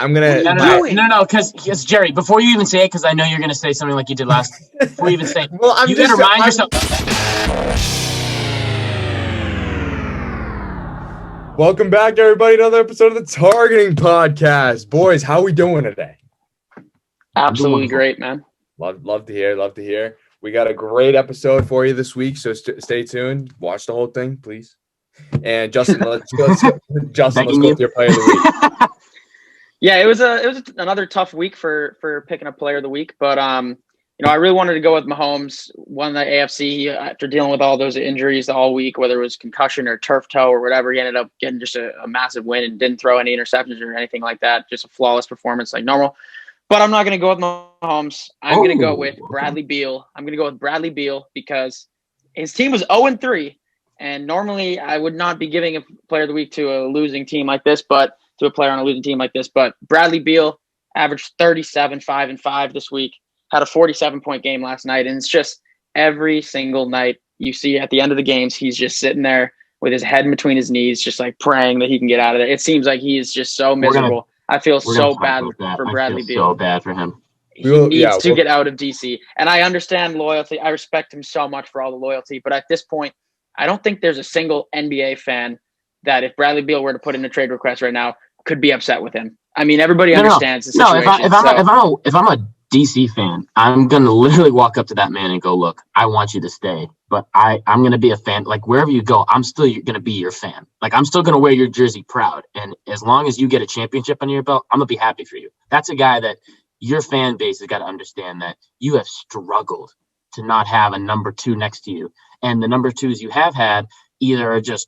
I'm gonna. No, because Jerry, before you even say it, because I know you're gonna say something like you did last. Before you even say, well, you gotta remind yourself. Welcome back, everybody, to another episode of the Targeting Podcast. Boys, how we doing today? Absolutely great, man. Love to hear. We got a great episode for you this week, so stay tuned. Watch the whole thing, please. And Justin, let's go with your player of the week. Yeah, it was another tough week for picking a player of the week, but I really wanted to go with Mahomes. Won the AFC after dealing with all those injuries all week, whether it was concussion or turf toe or whatever. He ended up getting just a massive win and didn't throw any interceptions or anything like that. Just a flawless performance like normal. But I'm not going to go with Mahomes. I'm going to go with Bradley Beal. I'm going to go with Bradley Beal because his team was 0-3, and normally I would not be giving a player of the week to a losing team like this, but to a player on a losing team like this. But Bradley Beal averaged 37, 5-5 this week. Had a 47-point game last night, and it's just every single night you see at the end of the games, he's just sitting there with his head in between his knees, just like praying that he can get out of there. It seems like he is just so miserable. I feel so bad for Bradley Beal. So bad for him. He needs to get out of DC, and I understand loyalty. I respect him so much for all the loyalty, but at this point, I don't think there's a single NBA fan that if Bradley Beal were to put in a trade request right now could be upset with him. I mean, everybody understands the situation. No, if I'm a DC fan, I'm gonna literally walk up to that man and go, "Look, I want you to stay, but I'm gonna be a fan. Like wherever you go, I'm still gonna be your fan. Like I'm still gonna wear your jersey proud. And as long as you get a championship under your belt, I'm gonna be happy for you." That's a guy that your fan base has got to understand that you have struggled to not have a number two next to you, and the number twos you have had either are just,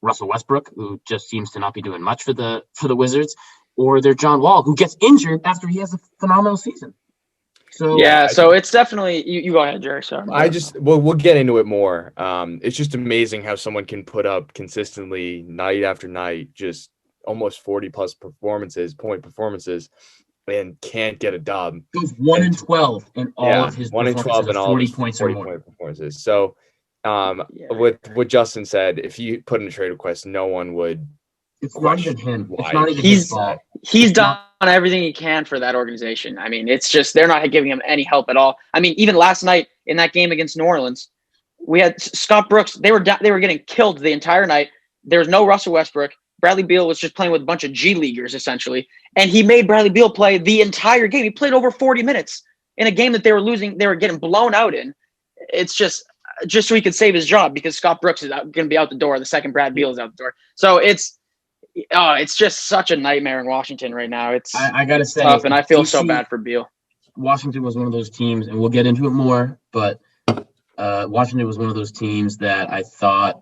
Russell Westbrook, who just seems to not be doing much for the Wizards. Or they're John Wall, who gets injured after he has a phenomenal season. So it's definitely you go ahead, Jerry. Sorry. We'll get into it more. It's just amazing how someone can put up consistently night after night, just almost 40 plus point performances, and can't get a dub. Goes 1-12 in all of his 1-12 in all 40 points or more. Point performances. So, with what Justin said, if you put in a trade request, no one would. It's not even him. It's not even his fault. He's done everything he can for that organization. I mean, it's just they're not giving him any help at all. I mean, even last night in that game against New Orleans, we had Scott Brooks. They were getting killed the entire night. There was no Russell Westbrook. Bradley Beal was just playing with a bunch of G Leaguers essentially, and he made Bradley Beal play the entire game. He played over 40 minutes in a game that they were losing. They were getting blown out in. It's just so he could save his job because Scott Brooks is going to be out the door. The second Brad Beal is out the door. So it's just such a nightmare in Washington right now. I gotta say, tough, and I feel so bad for Beal. Washington was one of those teams, and we'll get into it more, but Washington was one of those teams that I thought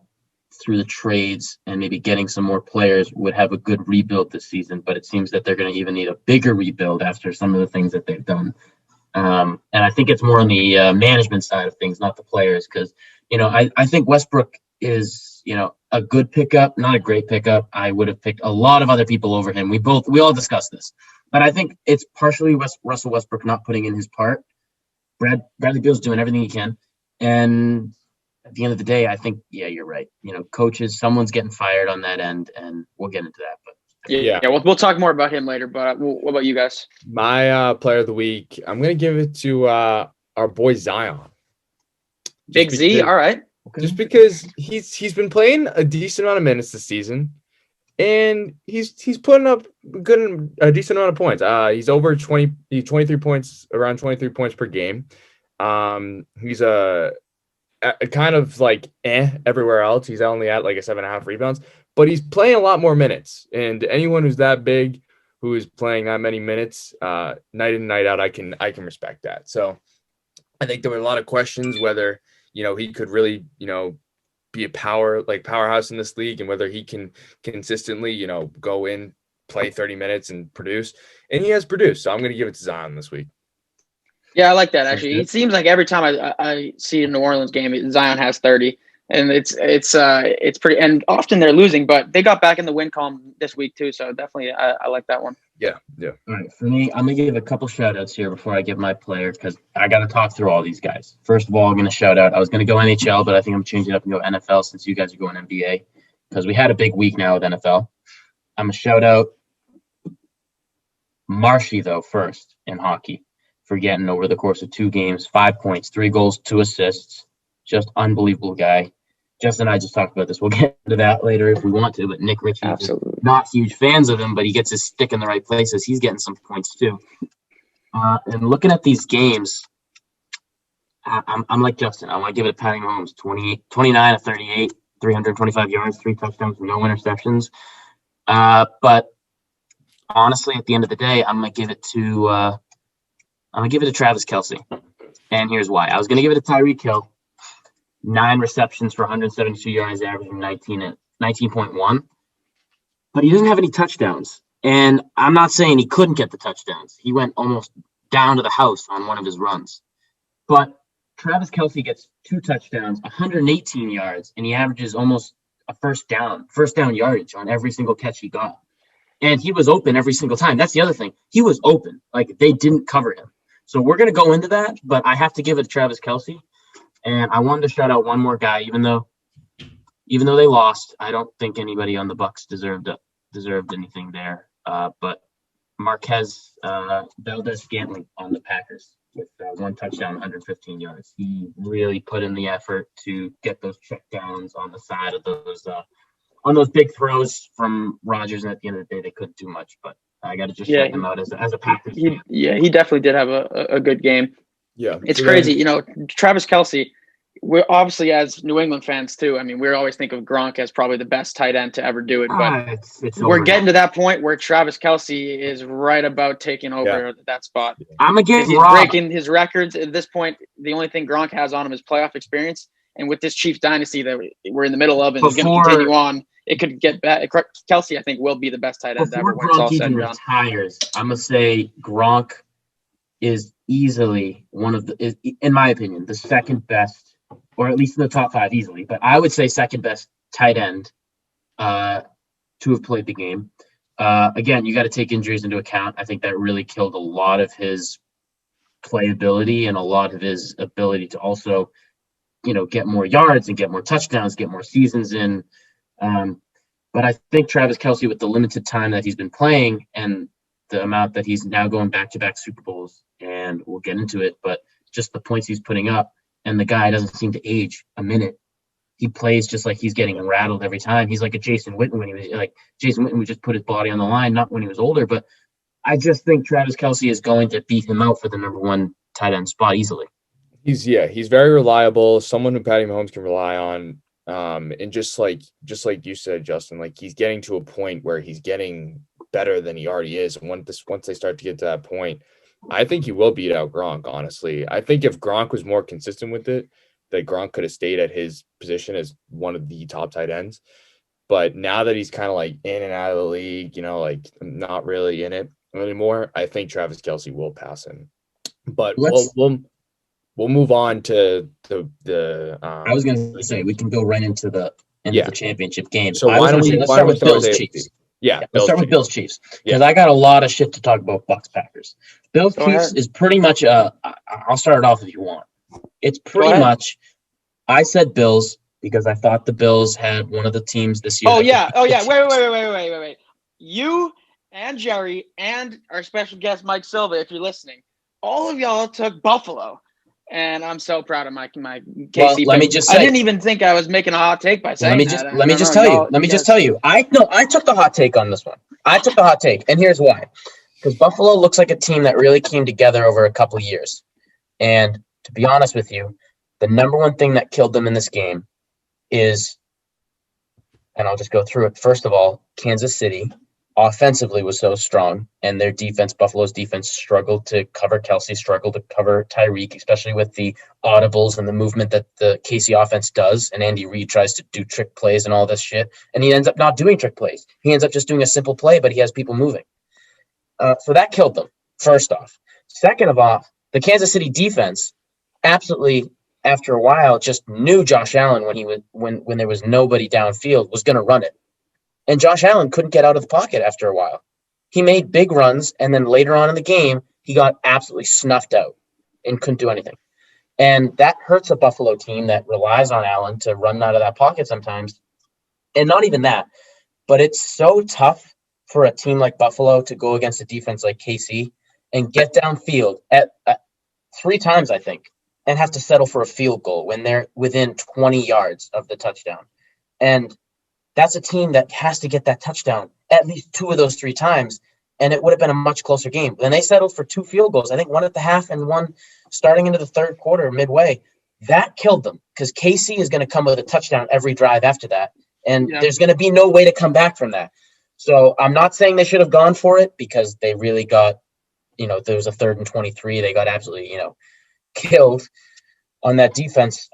through the trades and maybe getting some more players would have a good rebuild this season, but it seems that they're going to even need a bigger rebuild after some of the things that they've done. And I think it's more on the management side of things, not the players, because, I think Westbrook is, a good pickup, not a great pickup. I would have picked a lot of other people over him. We all discussed this, but I think it's partially Russell Westbrook not putting in his part. Bradley Beal's doing everything he can. And at the end of the day, I think, you're right. Coaches, someone's getting fired on that end, and we'll get into that. But we'll talk more about him later, but what about you guys? My player of the week, I'm going to give it to our boy Zion. Big Z, all right. Okay. Just because he's been playing a decent amount of minutes this season, and he's putting up a decent amount of points. He's over 23 points, around 23 points per game. He's a kind of like everywhere else. He's only at like a 7.5 rebounds, but he's playing a lot more minutes. And anyone who's that big, who is playing that many minutes, night in and night out, I can respect that. So I think there were a lot of questions whether he could really, be a powerhouse in this league, and whether he can consistently, go in, play 30 minutes and produce. And he has produced. So I'm going to give it to Zion this week. Yeah, I like that, actually. It seems like every time I see a New Orleans game, Zion has 30. And it's pretty – and often they're losing, but they got back in the win column this week too. So definitely I like that one. Yeah. All right, for me, I'm going to give a couple shout-outs here before I give my player because I got to talk through all these guys. First of all, I'm going to shout out – I was going to go NHL, but I think I'm changing it up and go NFL since you guys are going NBA because we had a big week now with NFL. I'm going to shout out Marshy, though, first in hockey for getting over the course of 2 games, 5 points, 3 goals, 2 assists. Just unbelievable guy. Justin and I just talked about this. We'll get into that later if we want to, but Nick Ritchie, Absolutely. not huge fans of him, but he gets his stick in the right places. He's getting some points too. And looking at these games, I'm like Justin. I want to give it a Patty Mahomes, 29 of 38, 325 yards, 3 touchdowns, no interceptions. But honestly, at the end of the day, I'm gonna give it to Travis Kelce. And here's why. I was gonna give it to Tyreek Hill. 9 receptions for 172 yards, averaging 19.1. But he doesn't have any touchdowns. And I'm not saying he couldn't get the touchdowns. He went almost down to the house on one of his runs. But Travis Kelce gets 2 touchdowns, 118 yards, and he averages almost a first down yardage on every single catch he got. And he was open every single time. That's the other thing. He was open. Like, they didn't cover him. So we're going to go into that, but I have to give it to Travis Kelce. And I wanted to shout out one more guy, even though they lost. I don't think anybody on the Bucs deserved anything there. But Marquez Valdez-Scantling on the Packers with 1 touchdown, 115 yards. He really put in the effort to get those checkdowns on the side of those big throws from Rodgers. And at the end of the day, they couldn't do much. But I got to just shout him out as a Packers fan. He definitely did have a good game. Yeah, it's crazy. Travis Kelce, we're obviously, as New England fans too, I mean, we always think of Gronk as probably the best tight end to ever do it. But we're getting to that point where Travis Kelce is right about taking over that spot. I'm against He's breaking his records. At this point, the only thing Gronk has on him is playoff experience. And with this Chiefs dynasty that we're in the middle of and is going to continue on, it could get back. Kelce, I think, will be the best tight end ever when it's all said and done. Retires, I'm going to say Gronk is easily in my opinion, the second best, or at least in the top 5 easily, but I would say second best tight end to have played the game. Again, you got to take injuries into account. I think that really killed a lot of his playability and a lot of his ability to also, get more yards and get more touchdowns, get more seasons in. But I think Travis Kelce, with the limited time that he's been playing and the amount that he's now going back-to-back Super Bowls, and we'll get into it, but just the points he's putting up, and the guy doesn't seem to age a minute. He plays just like he's getting rattled every time. He's like a Jason Witten when he was like Jason Witten would just put his body on the line, not when he was older. But I just think Travis Kelce is going to beat him out for the number 1 tight end spot easily. He's very reliable, someone who Patty Mahomes can rely on. And just like you said, Justin, like he's getting to a point where he's getting better than he already is. And once they start to get to that point, I think he will beat out Gronk, honestly. I think if Gronk was more consistent with it, that Gronk could have stayed at his position as one of the top tight ends. But now that he's kind of like in and out of the league, like not really in it anymore, I think Travis Kelce will pass him. But we'll move on to the I was going to say we can go right into the championship game. So let's start with Bills Chiefs. Let's start with Bills Chiefs because I got a lot of shit to talk about Bucs Packers. Bills Chiefs is pretty much I'll start it off if you want. It's pretty much I said Bills because I thought the Bills had one of the teams this year. Oh yeah. Wait. You and Jerry and our special guest Mike Silva, if you're listening, all of y'all took Buffalo. And I'm so proud of my KC. Well, let me just say, I didn't even think I was making a hot take by saying that. Let me just tell you. I took the hot take on this one. I took the hot take, and here's why. Because Buffalo looks like a team that really came together over a couple of years. And to be honest with you, the number one thing that killed them in this game is, and I'll just go through it. First of all, Kansas City offensively was so strong, and their defense, Buffalo's defense, struggled to cover Kelce, struggled to cover Tyreek, especially with the audibles and the movement that the KC offense does. And Andy Reid tries to do trick plays and all this shit, and he ends up not doing trick plays. He ends up just doing a simple play, but he has people moving. So that killed them, first off. Second of all, the Kansas City defense absolutely, after a while, just knew Josh Allen when there was nobody downfield was going to run it. And Josh Allen couldn't get out of the pocket after a while. He made big runs, and then later on in the game, he got absolutely snuffed out and couldn't do anything. And that hurts a Buffalo team that relies on Allen to run out of that pocket sometimes. And not even that, but it's so tough for a team like Buffalo to go against a defense like KC and get downfield at 3 times, I think, and have to settle for a field goal when they're within 20 yards of the touchdown. And that's a team that has to get that touchdown at least 2 of those 3 times, and it would have been a much closer game. When they settled for 2 field goals, I think one at the half and one starting into the third quarter midway, that killed them because KC is going to come with a touchdown every drive after that, and there's going to be no way to come back from that. So I'm not saying they should have gone for it because they really got, there was a 3rd and 23. They got absolutely, killed on that defense.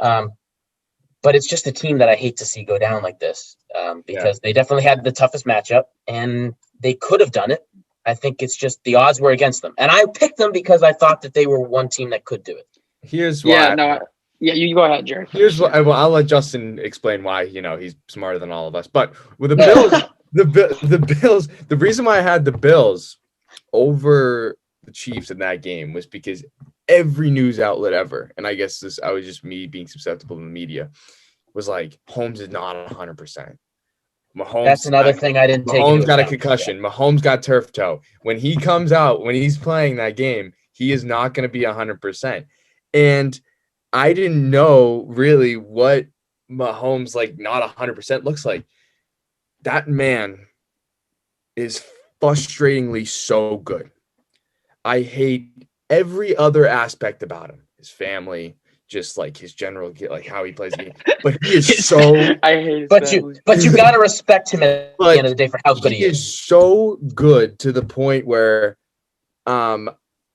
But it's just a team that I hate to see go down like this because they definitely had the toughest matchup and they could have done it. I think it's just the odds were against them. And I picked them because I thought that they were one team that could do it. Here's why. You go ahead, Jerry. Here's what I'll let Justin explain why, he's smarter than all of us. But with the Bills, the Bills, the reason why I had the Bills over the Chiefs in that game was because every news outlet ever, and I guess I was just me being susceptible to the media, was like, Mahomes is not 100%. Mahomes. That's another thing I didn't take. Mahomes got a concussion. Yeah. Mahomes got turf toe. When he comes out, when he's playing that game, he is not going to be 100%. And I didn't know really what Mahomes not 100% looks like. That man is frustratingly so good. I hate every other aspect about him. His family, just his general, how he plays the game. But he is so. I hate his family. But you gotta respect him at the end of the day for how good he is. He is so good to the point where,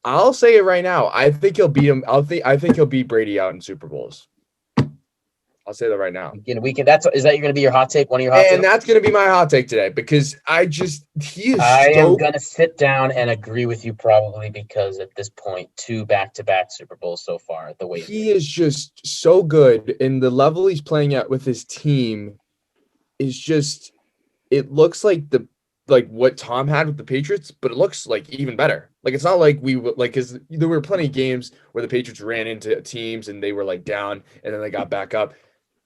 I'll say it right now. I think he'll beat him. I think he'll beat Brady out in Super Bowls. I'll say that right now. Is that going to be your hot take? One of your hot takes? And that's going to be my hot take today because I am going to sit down and agree with you probably because at this point, 2 back-to-back Super Bowls so far. The way he is just so good, and the level he's playing at with his team is just. It looks like what Tom had with the Patriots, but it looks even better. It's not like because there were plenty of games where the Patriots ran into teams and they were down and then they got back up.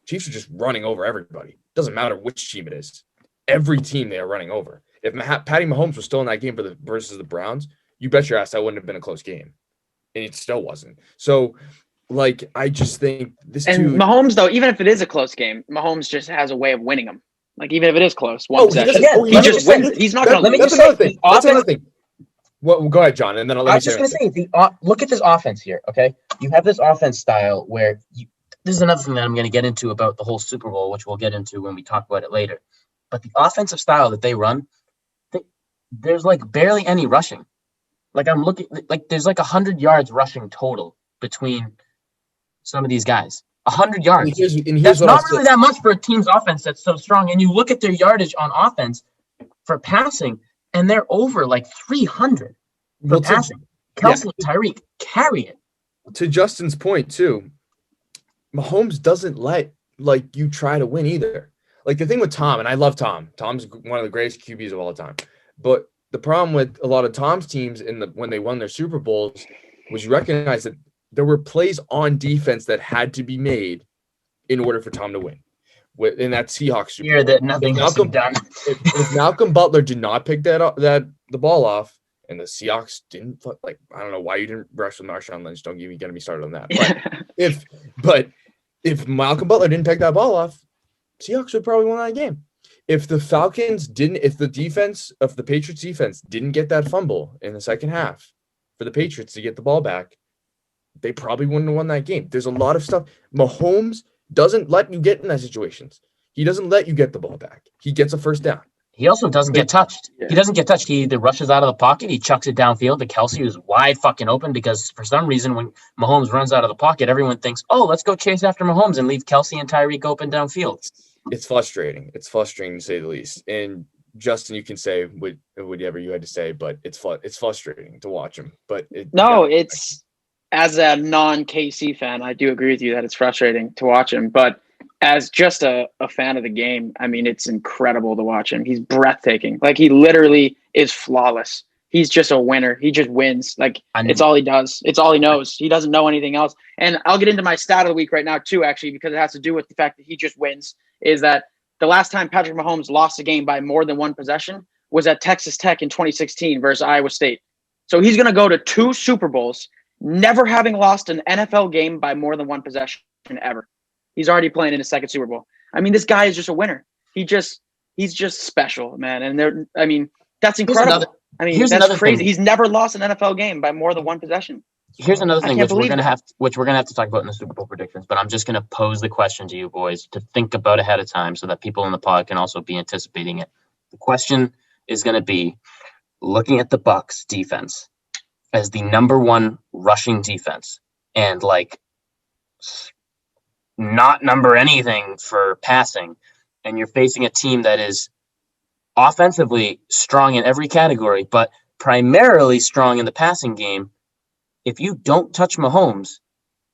Chiefs are just running over everybody. Doesn't matter which team it is. Every team they are running over. If Patty Mahomes was still in that game versus the Browns, you bet your ass that wouldn't have been a close game. And it still wasn't. So, I just think this and dude... Mahomes, though, even if it is a close game, Mahomes just has a way of winning them. Even if it is close, one possession. He just wins. He's not going to lose. That's another thing. That's another thing. Well, go ahead, John, and then I'll let I was just going to say, look at this offense here, okay? You have this offense style where this is another thing that I'm going to get into about the whole Super Bowl, which we'll get into when we talk about it later. But the offensive style that they run, there's barely any rushing. I'm looking, there's 100 yards rushing total between some of these guys. 100 yards. That's not really that much for a team's offense that's so strong. And you look at their yardage on offense for passing, and they're over 300 for passing. Kelsey and Tyreek carry it. To Justin's point, too, Mahomes doesn't let you try to win either. The thing with Tom, and I love Tom. Tom's one of the greatest QBs of all time. But the problem with a lot of Tom's teams when they won their Super Bowls was you recognize that there were plays on defense that had to be made in order for Tom to win. In that Seahawks Super Bowl, that nothing has to be done. if Malcolm Butler did not pick the ball off, and the Seahawks didn't, I don't know why you didn't rush with Marshawn Lynch. Don't get me started on that. But if Malcolm Butler didn't pick that ball off, Seahawks would probably win that game. If the Patriots defense didn't get that fumble in the second half for the Patriots to get the ball back, they probably wouldn't have won that game. There's a lot of stuff. Mahomes doesn't let you get in that situations. He doesn't let you get the ball back. He gets a first down. He also doesn't get touched. Yeah. He doesn't get touched. He either rushes out of the pocket, he chucks it downfield to Kelsey, who's wide fucking open because for some reason when Mahomes runs out of the pocket, everyone thinks, oh, let's go chase after Mahomes and leave Kelsey and Tyreek open downfield. It's frustrating. It's frustrating to say the least. And Justin, you can say whatever you had to say, but it's frustrating to watch him. But it's as a non-KC fan, I do agree with you that it's frustrating to watch him. But as just a fan of the game, I mean, it's incredible to watch him. He's breathtaking. He literally is flawless. He's just a winner. He just wins. It's all he does. It's all he knows. He doesn't know anything else. And I'll get into my stat of the week right now too, actually, because it has to do with the fact that he just wins, is that the last time Patrick Mahomes lost a game by more than one possession was at Texas Tech in 2016 versus Iowa State. So he's going to go to 2 Super Bowls, never having lost an NFL game by more than 1 possession ever. He's already playing in his 2nd Super Bowl. I mean, this guy is just a winner. He's just special, man. And that's incredible. That's crazy. Thing. He's never lost an NFL game by more than 1 possession. Here's another thing which we're gonna have to talk about in the Super Bowl predictions, but I'm just gonna pose the question to you boys to think about ahead of time so that people in the pod can also be anticipating it. The question is gonna be, looking at the Bucs defense as the number 1 rushing defense and not number anything for passing, and you're facing a team that is offensively strong in every category, but primarily strong in the passing game. If you don't touch Mahomes,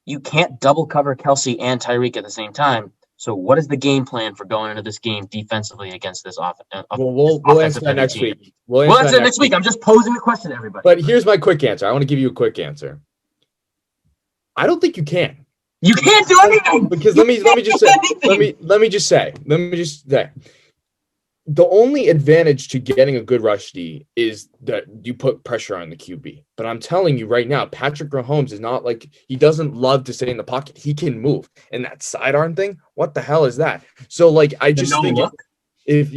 you can't double cover Kelsey and Tyreek at the same time. So what is the game plan for going into this game defensively against this offense? We'll answer that next week. We'll answer that next week. I'm just posing the question to everybody. But here's my quick answer. I want to give you a quick answer. I don't think you can. You can't do anything. Because let me just say. The only advantage to getting a good rush D is that you put pressure on the QB. But I'm telling you right now, Patrick Mahomes is not he doesn't love to stay in the pocket. He can move. And that sidearm thing, what the hell is that? So I just think if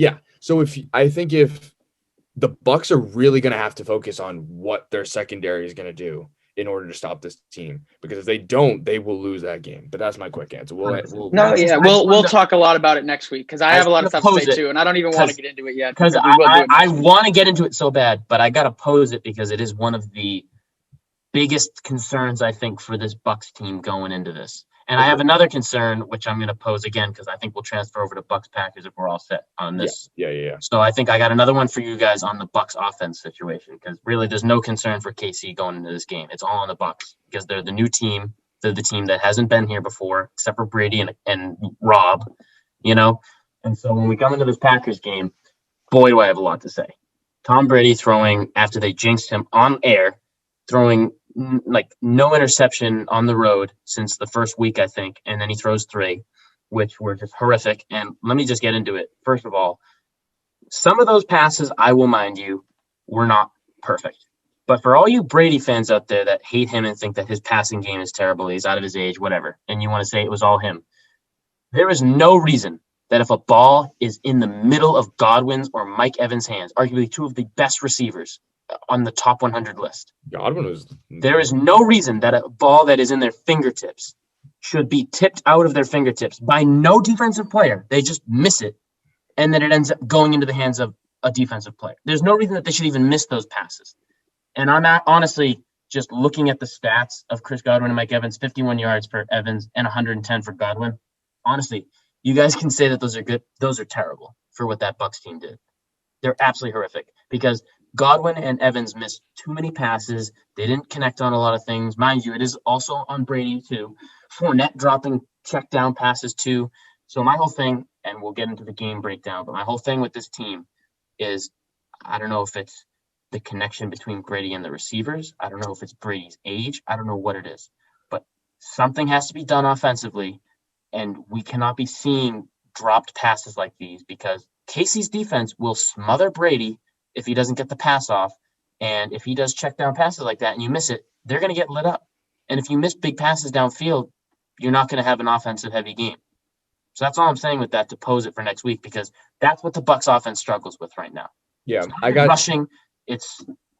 the Bucs are really going to have to focus on what their secondary is going to do in order to stop this team, because if they don't, they will lose that game. But that's my quick answer. We'll talk a lot about it next week, because I have a lot of stuff to say too, and I don't even want to get into it yet. Because I want to get into it so bad, but I got to pose it because it is one of the biggest concerns, I think, for this Bucs team going into this. And I have another concern, which I'm going to pose again, because I think we'll transfer over to Bucs Packers if we're all set on this. Yeah. So I think I got another one for you guys on the Bucs offense situation, because really there's no concern for KC going into this game. It's all on the Bucs because they're the new team. They're the team that hasn't been here before, except for Brady and Rob, And so when we come into this Packers game, boy, do I have a lot to say. Tom Brady throwing, after they jinxed him on air, throwing no interception on the road since the first week, I think. And then he throws 3, which were just horrific. And let me just get into it. First of all, some of those passes, I will mind you, were not perfect. But for all you Brady fans out there that hate him and think that his passing game is terrible, he's out of his age, whatever, and you want to say it was all him, there is no reason that if a ball is in the middle of Godwin's or Mike Evans' hands, arguably 2 of the best receivers on the top 100 list, there is no reason that a ball that is in their fingertips should be tipped out of their fingertips by no defensive player. They just miss it, and then it ends up going into the hands of a defensive player. There's no reason that they should even miss those passes. And I'm honestly just looking at the stats of Chris Godwin and Mike Evans, 51 yards for Evans and 110 for Godwin. Honestly, you guys can say that those are good. Those are terrible for what that Bucs team did. They're absolutely horrific because Godwin and Evans missed too many passes. They didn't connect on a lot of things. Mind you, it is also on Brady too. Fournette dropping check down passes too. So my whole thing, and we'll get into the game breakdown, but my whole thing with this team is, I don't know if it's the connection between Brady and the receivers. I don't know if it's Brady's age. I don't know what it is, but something has to be done offensively, and we cannot be seeing dropped passes like these because Casey's defense will smother Brady if he doesn't get the pass off. And if he does check down passes like that and you miss it, they're going to get lit up. And if you miss big passes downfield, you're not going to have an offensive heavy game. So that's all I'm saying with that, to pose it for next week, because that's what the Bucs offense struggles with right now. Yeah, rushing.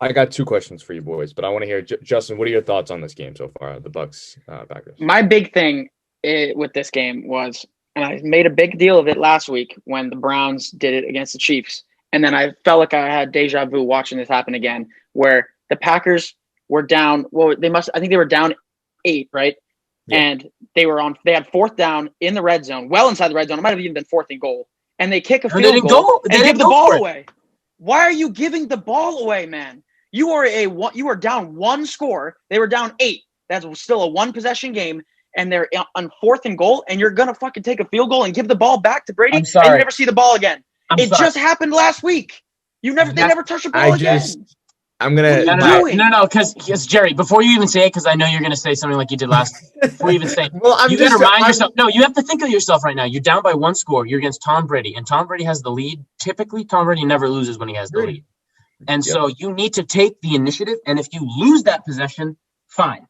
I got 2 questions for you boys, but I want to hear, Justin, what are your thoughts on this game so far, the Bucs Packers? My big thing with this game was, and I made a big deal of it last week when the Browns did it against the Chiefs. And then I felt like I had deja vu watching this happen again, where the Packers were down. Well, I think they were down 8, right? Yeah. And they had 4th down in the red zone, well inside the red zone. It might have even been 4th and goal. And they kick a field goal and give the ball away. Why are you giving the ball away, man? You are down 1 score. They were down 8. That's still a 1-possession game. And they're on 4th and goal, and you're going to fucking take a field goal and give the ball back to Brady, and you never see the ball again. It just happened last week. They never touched the ball again. I'm gonna. No, because Jerry, before you even say it, because I know you're gonna say something like you did last. Before you even say, you gotta remind yourself. No, you have to think of yourself right now. You're down by 1 score. You're against Tom Brady, and Tom Brady has the lead. Typically, Tom Brady never loses when he has the lead, and so you need to take the initiative. And if you lose that possession, fine,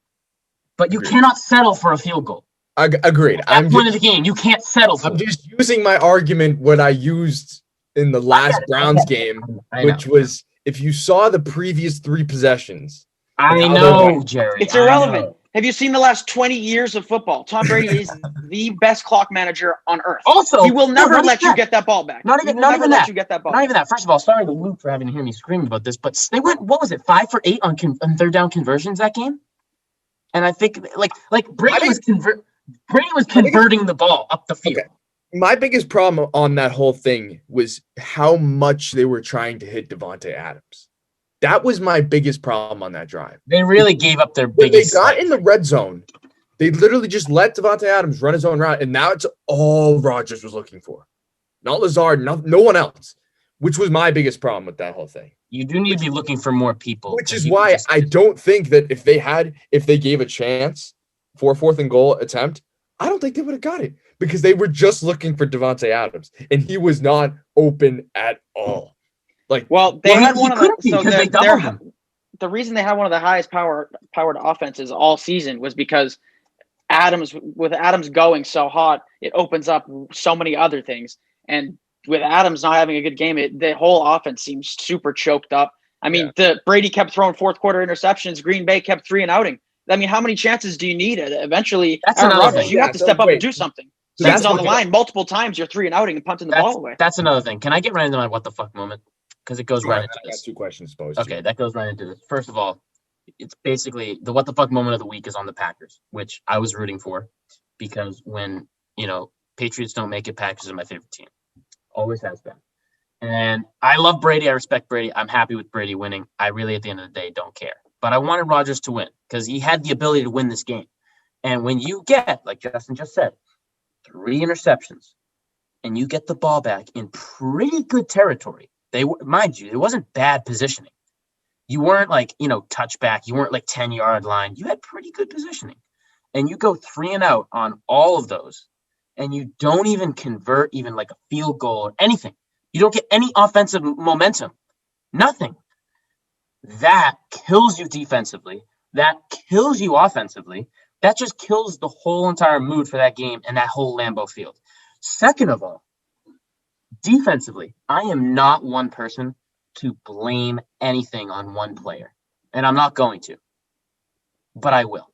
but you cannot settle for a field goal. Agreed. At that point of the game, you can't settle for. I'm just using my argument what I used in the last Browns game, which was if you saw the previous 3 possessions. I know, Jerry. It's irrelevant. Have you seen the last 20 years of football? Tom Brady is the best clock manager on earth. Also, he will never let you get that ball back. Not even that. First of all, sorry to Luke for having to hear me screaming about this, but they went, what was it, 5 for 8 on third down conversions that game? And I think like Brady was converting the ball up the field. Okay. My biggest problem on that whole thing was how much they were trying to hit Devontae Adams. That was my biggest problem on that drive. They really gave up their when biggest. They got in the red zone. They literally just let Devontae Adams run his own route, and now it's all Rodgers was looking for. Not Lazard, no one else, which was my biggest problem with that whole thing. You do need to be looking for more people. Which is why I don't think that if they gave a chance for a 4th and goal attempt, I don't think they would have got it because they were just looking for Devontae Adams, and he was not open at all. Like, they had one of the reason they had one of the highest powered offenses all season was because with Adams going so hot, it opens up so many other things. And with Adams not having a good game, the whole offense seems super choked up. I mean, Brady kept throwing 4th quarter interceptions. Green Bay kept 3 and outing. I mean, how many chances do you need? Eventually, Aaron Rodgers, you have to step up and do something. That's on the line multiple times. You're 3 and outing and punting the ball away. That's another thing. Can I get right into my what the fuck moment? Because it goes right into this. I got 2 questions posed. Okay, that goes right into this. First of all, it's basically the what the fuck moment of the week is on the Packers, which I was rooting for because when, Patriots don't make it, Packers are my favorite team. Always has been. And I love Brady. I respect Brady. I'm happy with Brady winning. I really, at the end of the day, don't care. But I wanted Rodgers to win because he had the ability to win this game. And when you get, like Justin just said, 3 interceptions and you get the ball back in pretty good territory, mind you, it wasn't bad positioning. You weren't touchback. You weren't 10-yard line. You had pretty good positioning. And you go 3 and out on all of those. And you don't even convert even a field goal or anything. You don't get any offensive momentum. Nothing. That kills you defensively. That kills you offensively. That just kills the whole entire mood for that game and that whole Lambeau Field. Second of all, defensively, I am not one person to blame anything on one player. And I'm not going to. But I will.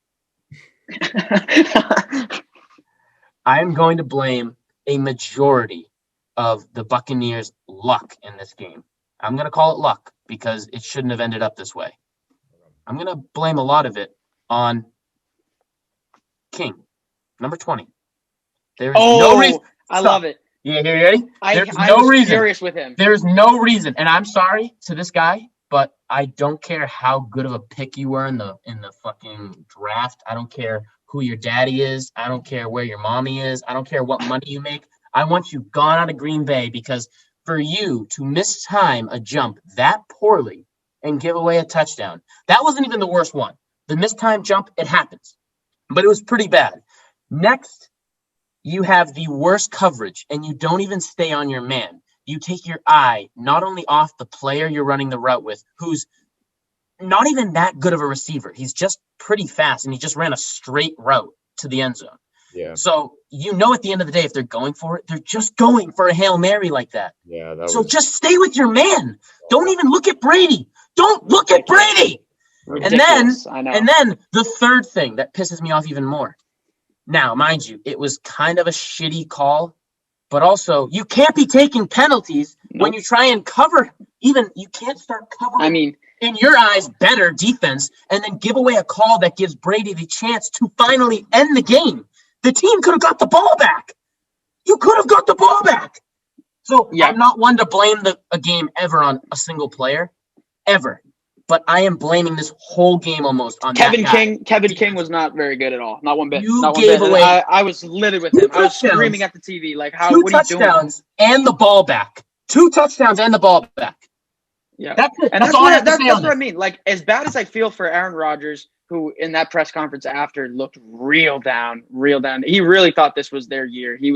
I am going to blame a majority of the Buccaneers' luck in this game. I'm going to call it luck because it shouldn't have ended up this way. I'm going to blame a lot of it on King, number 20. There's no reason. I love it. You ready? I was furious with him. There's no reason, and I'm sorry to this guy, but I don't care how good of a pick you were in the fucking draft. I don't care who your daddy is. I don't care where your mommy is. I don't care what money you make. I want you gone out of Green Bay because for you to mistime a jump that poorly and give away a touchdown, that wasn't even the worst one. The mistimed jump, it happens, but it was pretty bad. Next, you have the worst coverage and you don't even stay on your man. You take your eye not only off the player you're running the route with, who's not even that good of a receiver. He's just pretty fast and he just ran a straight route to the end zone. Yeah. So at the end of the day, if they're going for it, they're just going for a Hail Mary like that. Yeah. Just stay with your man. Don't even look at Brady. Don't look at Brady. Ridiculous. And then the third thing that pisses me off even more. Now, mind you, it was kind of a shitty call, but also you can't be taking penalties when you try and cover. You can't start covering. In your eyes, better defense, and then give away a call that gives Brady the chance to finally end the game. The team could have got the ball back. You could have got the ball back. So I'm not one to blame a game ever on a single player, ever. But I am blaming this whole game almost on Kevin that guy. King. Kevin King was not very good at all. Not one bit. You not one gave bit. away I was livid with him. I was screaming at the TV like, "How? Two What are you doing?" touchdowns and the ball back. 2 touchdowns and the ball back. Yeah. That's it. And That's all I have to say that's on what I this. mean. Like, as bad as I feel for Aaron Rodgers, who in that press conference after looked real down, real down. He really thought this was their year. He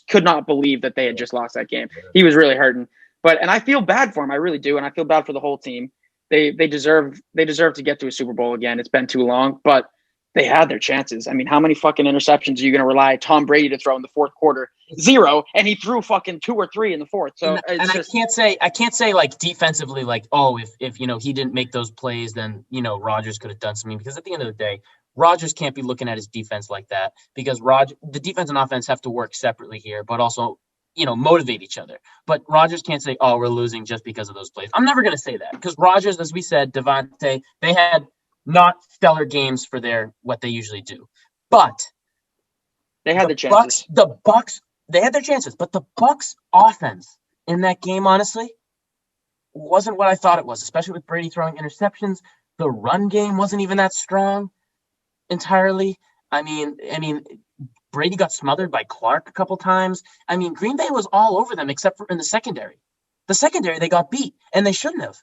could not believe that they had just lost that game. He was really hurting. And I feel bad for him. I really do. And I feel bad for the whole team. They deserve to get to a Super Bowl again. It's been too long, but they had their chances. I mean, how many fucking interceptions are you going to rely Tom Brady to throw in the fourth quarter? 0, and he threw fucking 2 or 3 in the fourth. So and I can't say like defensively, like, oh, if he didn't make those plays, then Rodgers could have done something, because at the end of the day, Rodgers can't be looking at his defense like that, because the defense and offense have to work separately here, but also motivate each other. But Rodgers can't say, oh, we're losing just because of those plays. I'm never going to say that, because Rodgers, as we said, Devontae, they had not stellar games for what they usually do, but they had the chances. The Bucks, they had their chances, but the Bucks offense in that game, honestly, wasn't what I thought it was, especially with Brady throwing interceptions. The run game wasn't even that strong entirely. I mean, Brady got smothered by Clark a couple times. I mean, Green Bay was all over them except for in the secondary. The secondary, they got beat, and they shouldn't have.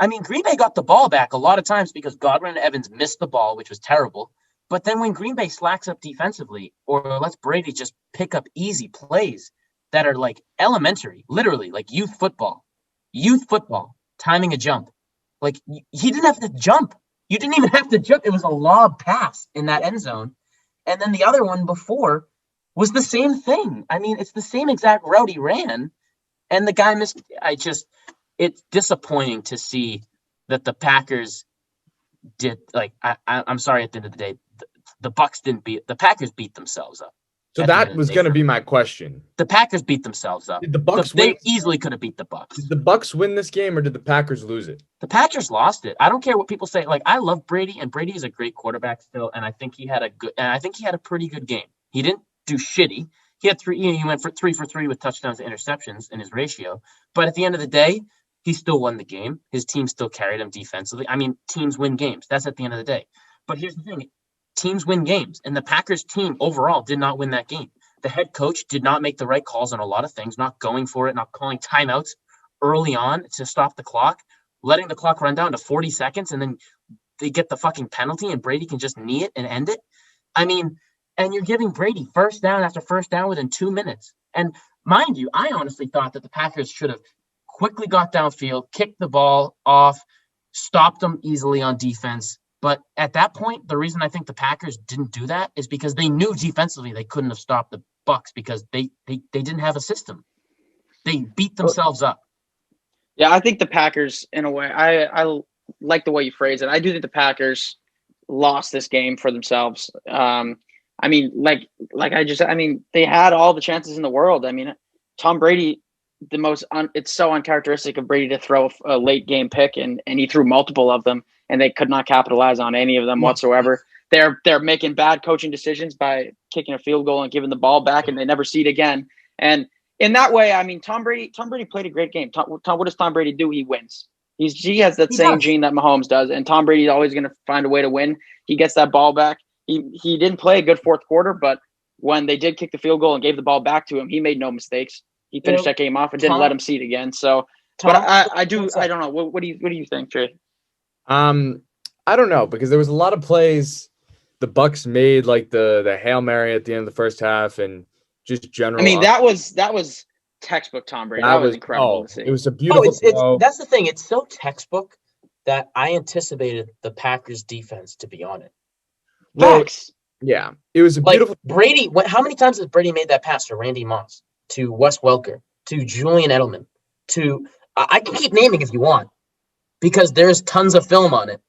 I mean, Green Bay got the ball back a lot of times because Godwin and Evans missed the ball, which was terrible. But then when Green Bay slacks up defensively, or lets Brady just pick up easy plays that are like elementary, literally like youth football, timing a jump. Like, he didn't have to jump. You didn't even have to jump. It was a lob pass in that end zone. And then the other one before was the same thing. I mean, it's the same exact route he ran, and the guy missed. It's disappointing to see that the Packers did, like, I'm sorry, at the end of the day, the Bucks didn't the Packers beat themselves up. So that was going to be my question. The Packers beat themselves up. Did the Bucks win? They easily could have beat the Bucks. Did the Bucks win this game, or did the Packers lose it? The Packers lost it. I don't care what people say. Like, I love Brady, and Brady is a great quarterback still, and I think he had a pretty good game. He didn't do shitty. He had 3. He went for 3 for 3 with touchdowns and interceptions in his ratio. But at the end of the day, he still won the game. His team still carried him defensively. I mean, teams win games. That's at the end of the day. But here's the thing. Teams win games, and the Packers team overall did not win that game. The head coach did not make the right calls on a lot of things, not going for it, not calling timeouts early on to stop the clock, letting the clock run down to 40 seconds, and then they get the fucking penalty, and Brady can just knee it and end it. I mean, and you're giving Brady first down after first down within 2 minutes. And mind you, I honestly thought that the Packers should have quickly got downfield, kicked the ball off, stopped them easily on defense. But at that point, the reason I think the Packers didn't do that is because they knew defensively they couldn't have stopped the Bucks, because they didn't have a system. They beat themselves up. Yeah, I think the Packers, in a way, I like the way you phrase it. I do think the Packers lost this game for themselves. I mean, they had all the chances in the world. I mean, Tom Brady, it's so uncharacteristic of Brady to throw a late game pick, and he threw multiple of them, and they could not capitalize on any of them whatsoever. They're making bad coaching decisions by kicking a field goal and giving the ball back, and they never see it again. And in that way, I mean, Tom Brady played a great game. What does Tom Brady do? He wins. He has that same gene that Mahomes does, and Tom Brady's always going to find a way to win. He gets that ball back. He didn't play a good fourth quarter, but when they did kick the field goal and gave the ball back to him, he made no mistakes. He finished that game off and didn't let him see it again. So, but I don't know. What do you think, Trey? I don't know, because there was a lot of plays the Bucks made, like the Hail Mary at the end of the first half, and just general. I mean, that was textbook Tom Brady. That was incredible to see. It was a beautiful throw. That's the thing. It's so textbook that I anticipated the Packers defense to be on it. Facts. Yeah, it was a beautiful. Brady, how many times has Brady made that pass to Randy Moss, to Wes Welker, to Julian Edelman, to I can keep naming if you want, because there's tons of film on it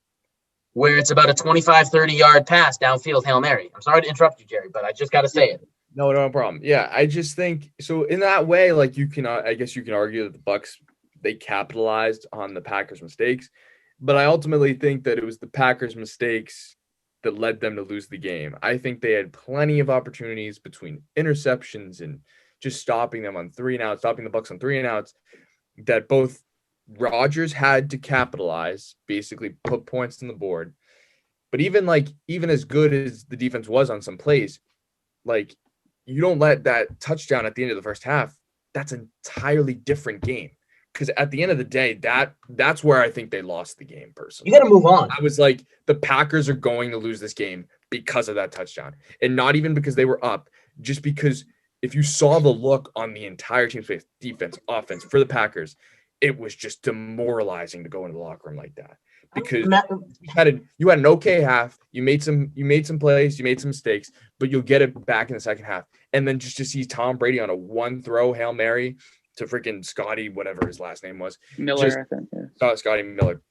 where it's about a 25, 30-yard pass downfield Hail Mary. I'm sorry to interrupt you, Jerry, but I just got to say it. No problem. Yeah, I just think so. In that way, like, you can, I guess you can argue that the Bucks, they capitalized on the Packers' mistakes, but I ultimately think that it was the Packers' mistakes that led them to lose the game. I think they had plenty of opportunities between interceptions and just stopping them on 3 and outs, stopping the Bucks on 3 and outs, that both Rodgers had to capitalize, basically put points on the board. But even as good as the defense was on some plays, like, you don't let that touchdown at the end of the first half. That's an entirely different game. Because at the end of the day, that's where I think they lost the game personally. You got to move on. I was like, the Packers are going to lose this game because of that touchdown. And not even because they were up, just because if you saw the look on the entire team's face, defense, offense, for the Packers, it was just demoralizing to go into the locker room like that. Because you had an okay half, you made some plays, you made some mistakes, but you'll get it back in the second half. And then just to see Tom Brady on a one throw Hail Mary to freaking Scotty, whatever his last name was. Miller, I think. Yeah. Scotty Miller.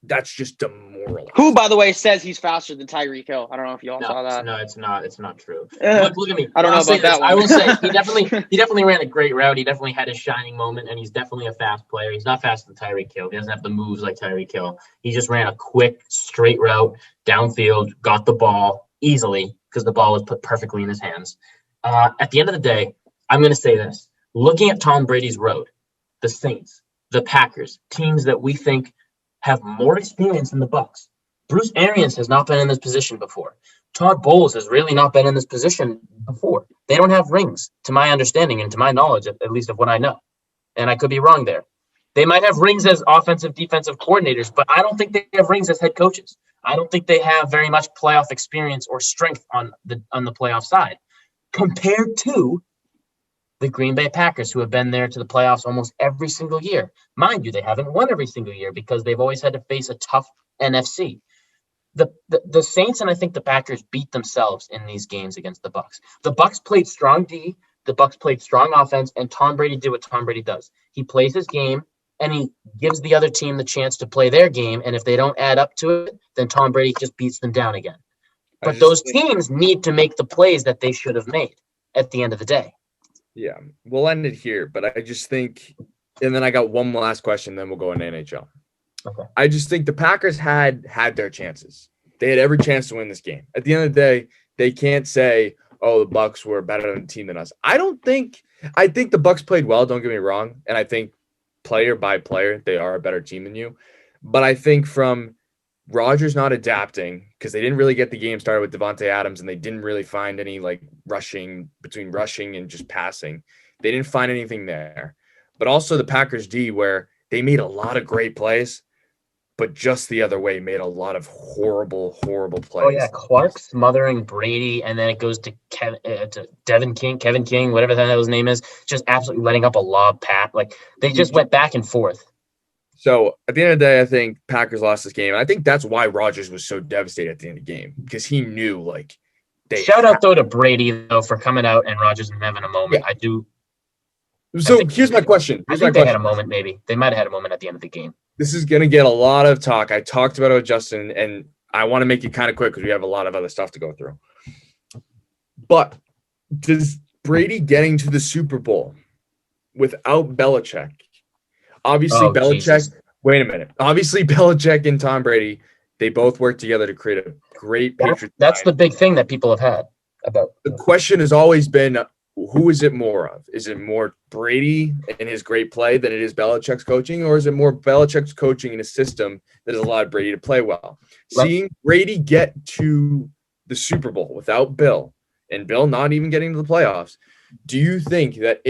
That's just demoralizing. Who, by the way, says he's faster than Tyreek Hill? I don't know if you all saw that. No, it's not. It's not true. Look at me. I don't know about that one. I will say he definitely ran a great route. He definitely had his shining moment, and he's definitely a fast player. He's not faster than Tyreek Hill. He doesn't have the moves like Tyreek Hill. He just ran a quick, straight route downfield, got the ball easily because the ball was put perfectly in his hands. At the end of the day, I'm going to say this. Looking at Tom Brady's road, the Saints, the Packers, teams that we think have more experience than the Bucs. Bruce Arians has not been in this position before. Todd Bowles has really not been in this position before. They don't have rings, to my understanding and to my knowledge, at least of what I know. And I could be wrong there. They might have rings as offensive, defensive coordinators, but I don't think they have rings as head coaches. I don't think they have very much playoff experience or strength on the playoff side compared to the Green Bay Packers, who have been there to the playoffs almost every single year. Mind you, they haven't won every single year because they've always had to face a tough NFC. The Saints and I think the Packers beat themselves in these games against the Bucs. The Bucs played strong D, the Bucs played strong offense, and Tom Brady did what Tom Brady does. He plays his game, and he gives the other team the chance to play their game, and if they don't add up to it, then Tom Brady just beats them down again. But those teams need to make the plays that they should have made at the end of the day. Yeah, we'll end it here, but I just think, and then I got one last question, then we'll go into NHL. Okay. I just think the Packers had their chances. They had every chance to win this game. At the end of the day, they can't say, "Oh, the Bucs were a better team than us." I think the Bucs played well. Don't get me wrong, and I think player by player, they are a better team than you. But I think from Rodgers not adapting because they didn't really get the game started with Devontae Adams, and they didn't really find any like rushing and just passing. They didn't find anything there. But also the Packers D, where they made a lot of great plays, but just the other way made a lot of horrible plays. Oh yeah, Clark smothering Brady, and then it goes to Kevin King, whatever the hell his name is, just absolutely letting up a lob pat. Like they just went back and forth. So at the end of the day, I think Packers lost this game. And I think that's why Rodgers was so devastated at the end of the game, because he knew like Shout out though to Brady though for coming out and Rodgers and having a moment. Yeah. I do. So here's my question. I think they had a moment. Maybe they might have had a moment at the end of the game. This is going to get a lot of talk. I talked about it with Justin, and I want to make it kind of quick because we have a lot of other stuff to go through. But does Brady getting to the Super Bowl without Belichick? Obviously, Belichick. Jesus. Wait a minute. Obviously, Belichick and Tom Brady, they both work together to create a great Patriots. That's the big thing that people have had about. The question has always been, who is it more of? Is it more Brady and his great play than it is Belichick's coaching, or is it more Belichick's coaching in a system that has allowed Brady to play well? Seeing Brady get to the Super Bowl without Bill, and Bill not even getting to the playoffs, do you think that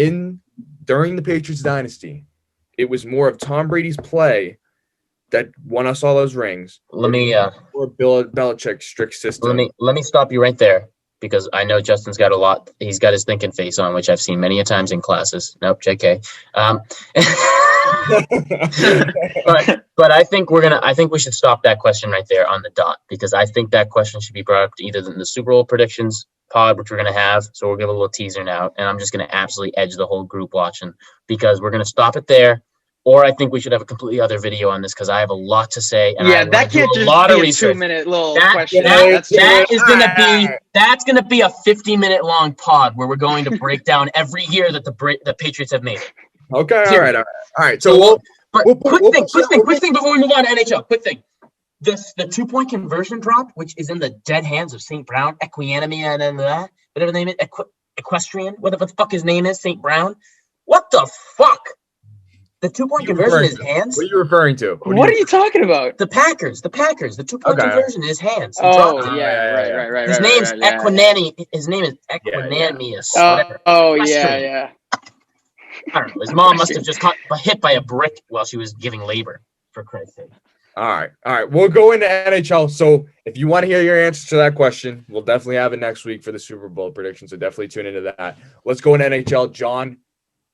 during the Patriots dynasty, it was more of Tom Brady's play that won us all those rings? Or Bill Belichick's strict system? Let me stop you right there, because I know Justin's got a lot. He's got his thinking face on, which I've seen many a times in classes. Nope, JK. But I think we should stop that question right there on the dot, because I think that question should be brought up to either in the Super Bowl predictions pod, which we're going to have. So we'll give a little teaser now, and I'm just going to absolutely edge the whole group watching, because we're going to stop it there. Or I think we should have a completely other video on this, because I have a lot to say. And that can't just be a 2-minute little question. That's going to be a 50-minute long pod where we're going to break down every year that the Patriots have made. Okay, all right. So quick thing before we move on to NHL. Quick thing. The 2-point conversion drop, which is in the dead hands of St. Brown, whatever the name is, Equestrian, whatever the fuck his name is, St. Brown. What the fuck? The 2-point conversion in his hands? What are you referring to? What are you talking about? The Packers. The 2-point conversion in his hands. Right. His name's Equinani. His name is Equinamius. Yeah. I don't know. His mom must have just got hit by a brick while she was giving labor, for Christ's sake. All right. We'll go into NHL. So if you want to hear your answer to that question, we'll definitely have it next week for the Super Bowl prediction. So definitely tune into that. Let's go into NHL. John,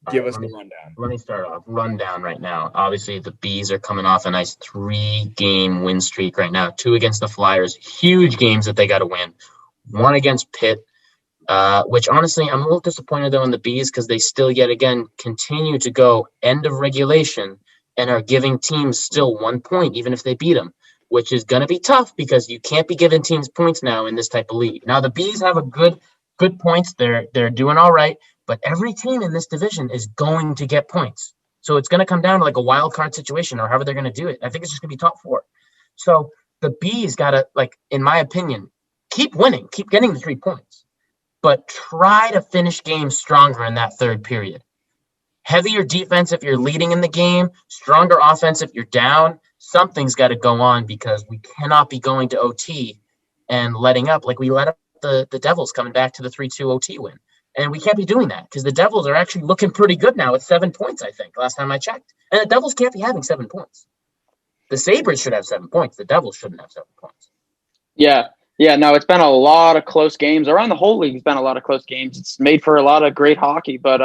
give us the rundown. Let me start off. Rundown right now. Obviously, the Bees are coming off a nice 3-game win streak right now. 2 against the Flyers. Huge games that they got to win. 1 against Pitt, which honestly, I'm a little disappointed though in the Bees because they still yet again continue to go end of regulation and are giving teams still 1 point, even if they beat them, which is going to be tough because you can't be giving teams points now in this type of league. Now, the Bees have a good points. They're doing all right, but every team in this division is going to get points. So it's going to come down to like a wild card situation or however they're going to do it. I think it's just going to be top 4. So the Bees got to, like, in my opinion, keep winning, keep getting the 3 points, but try to finish games stronger in that third period. Heavier defense if you're leading in the game, stronger offense if you're down. Something's got to go on because we cannot be going to OT and letting up like we let up the Devils coming back to the 3-2 OT win. And we can't be doing that because the Devils are actually looking pretty good now with 7 points, I think, last time I checked. And the Devils can't be having 7 points. The Sabres should have 7 points. The Devils shouldn't have 7 points. Yeah, no, it's been a lot of close games. Around the whole league, it's been a lot of close games. It's made for a lot of great hockey, but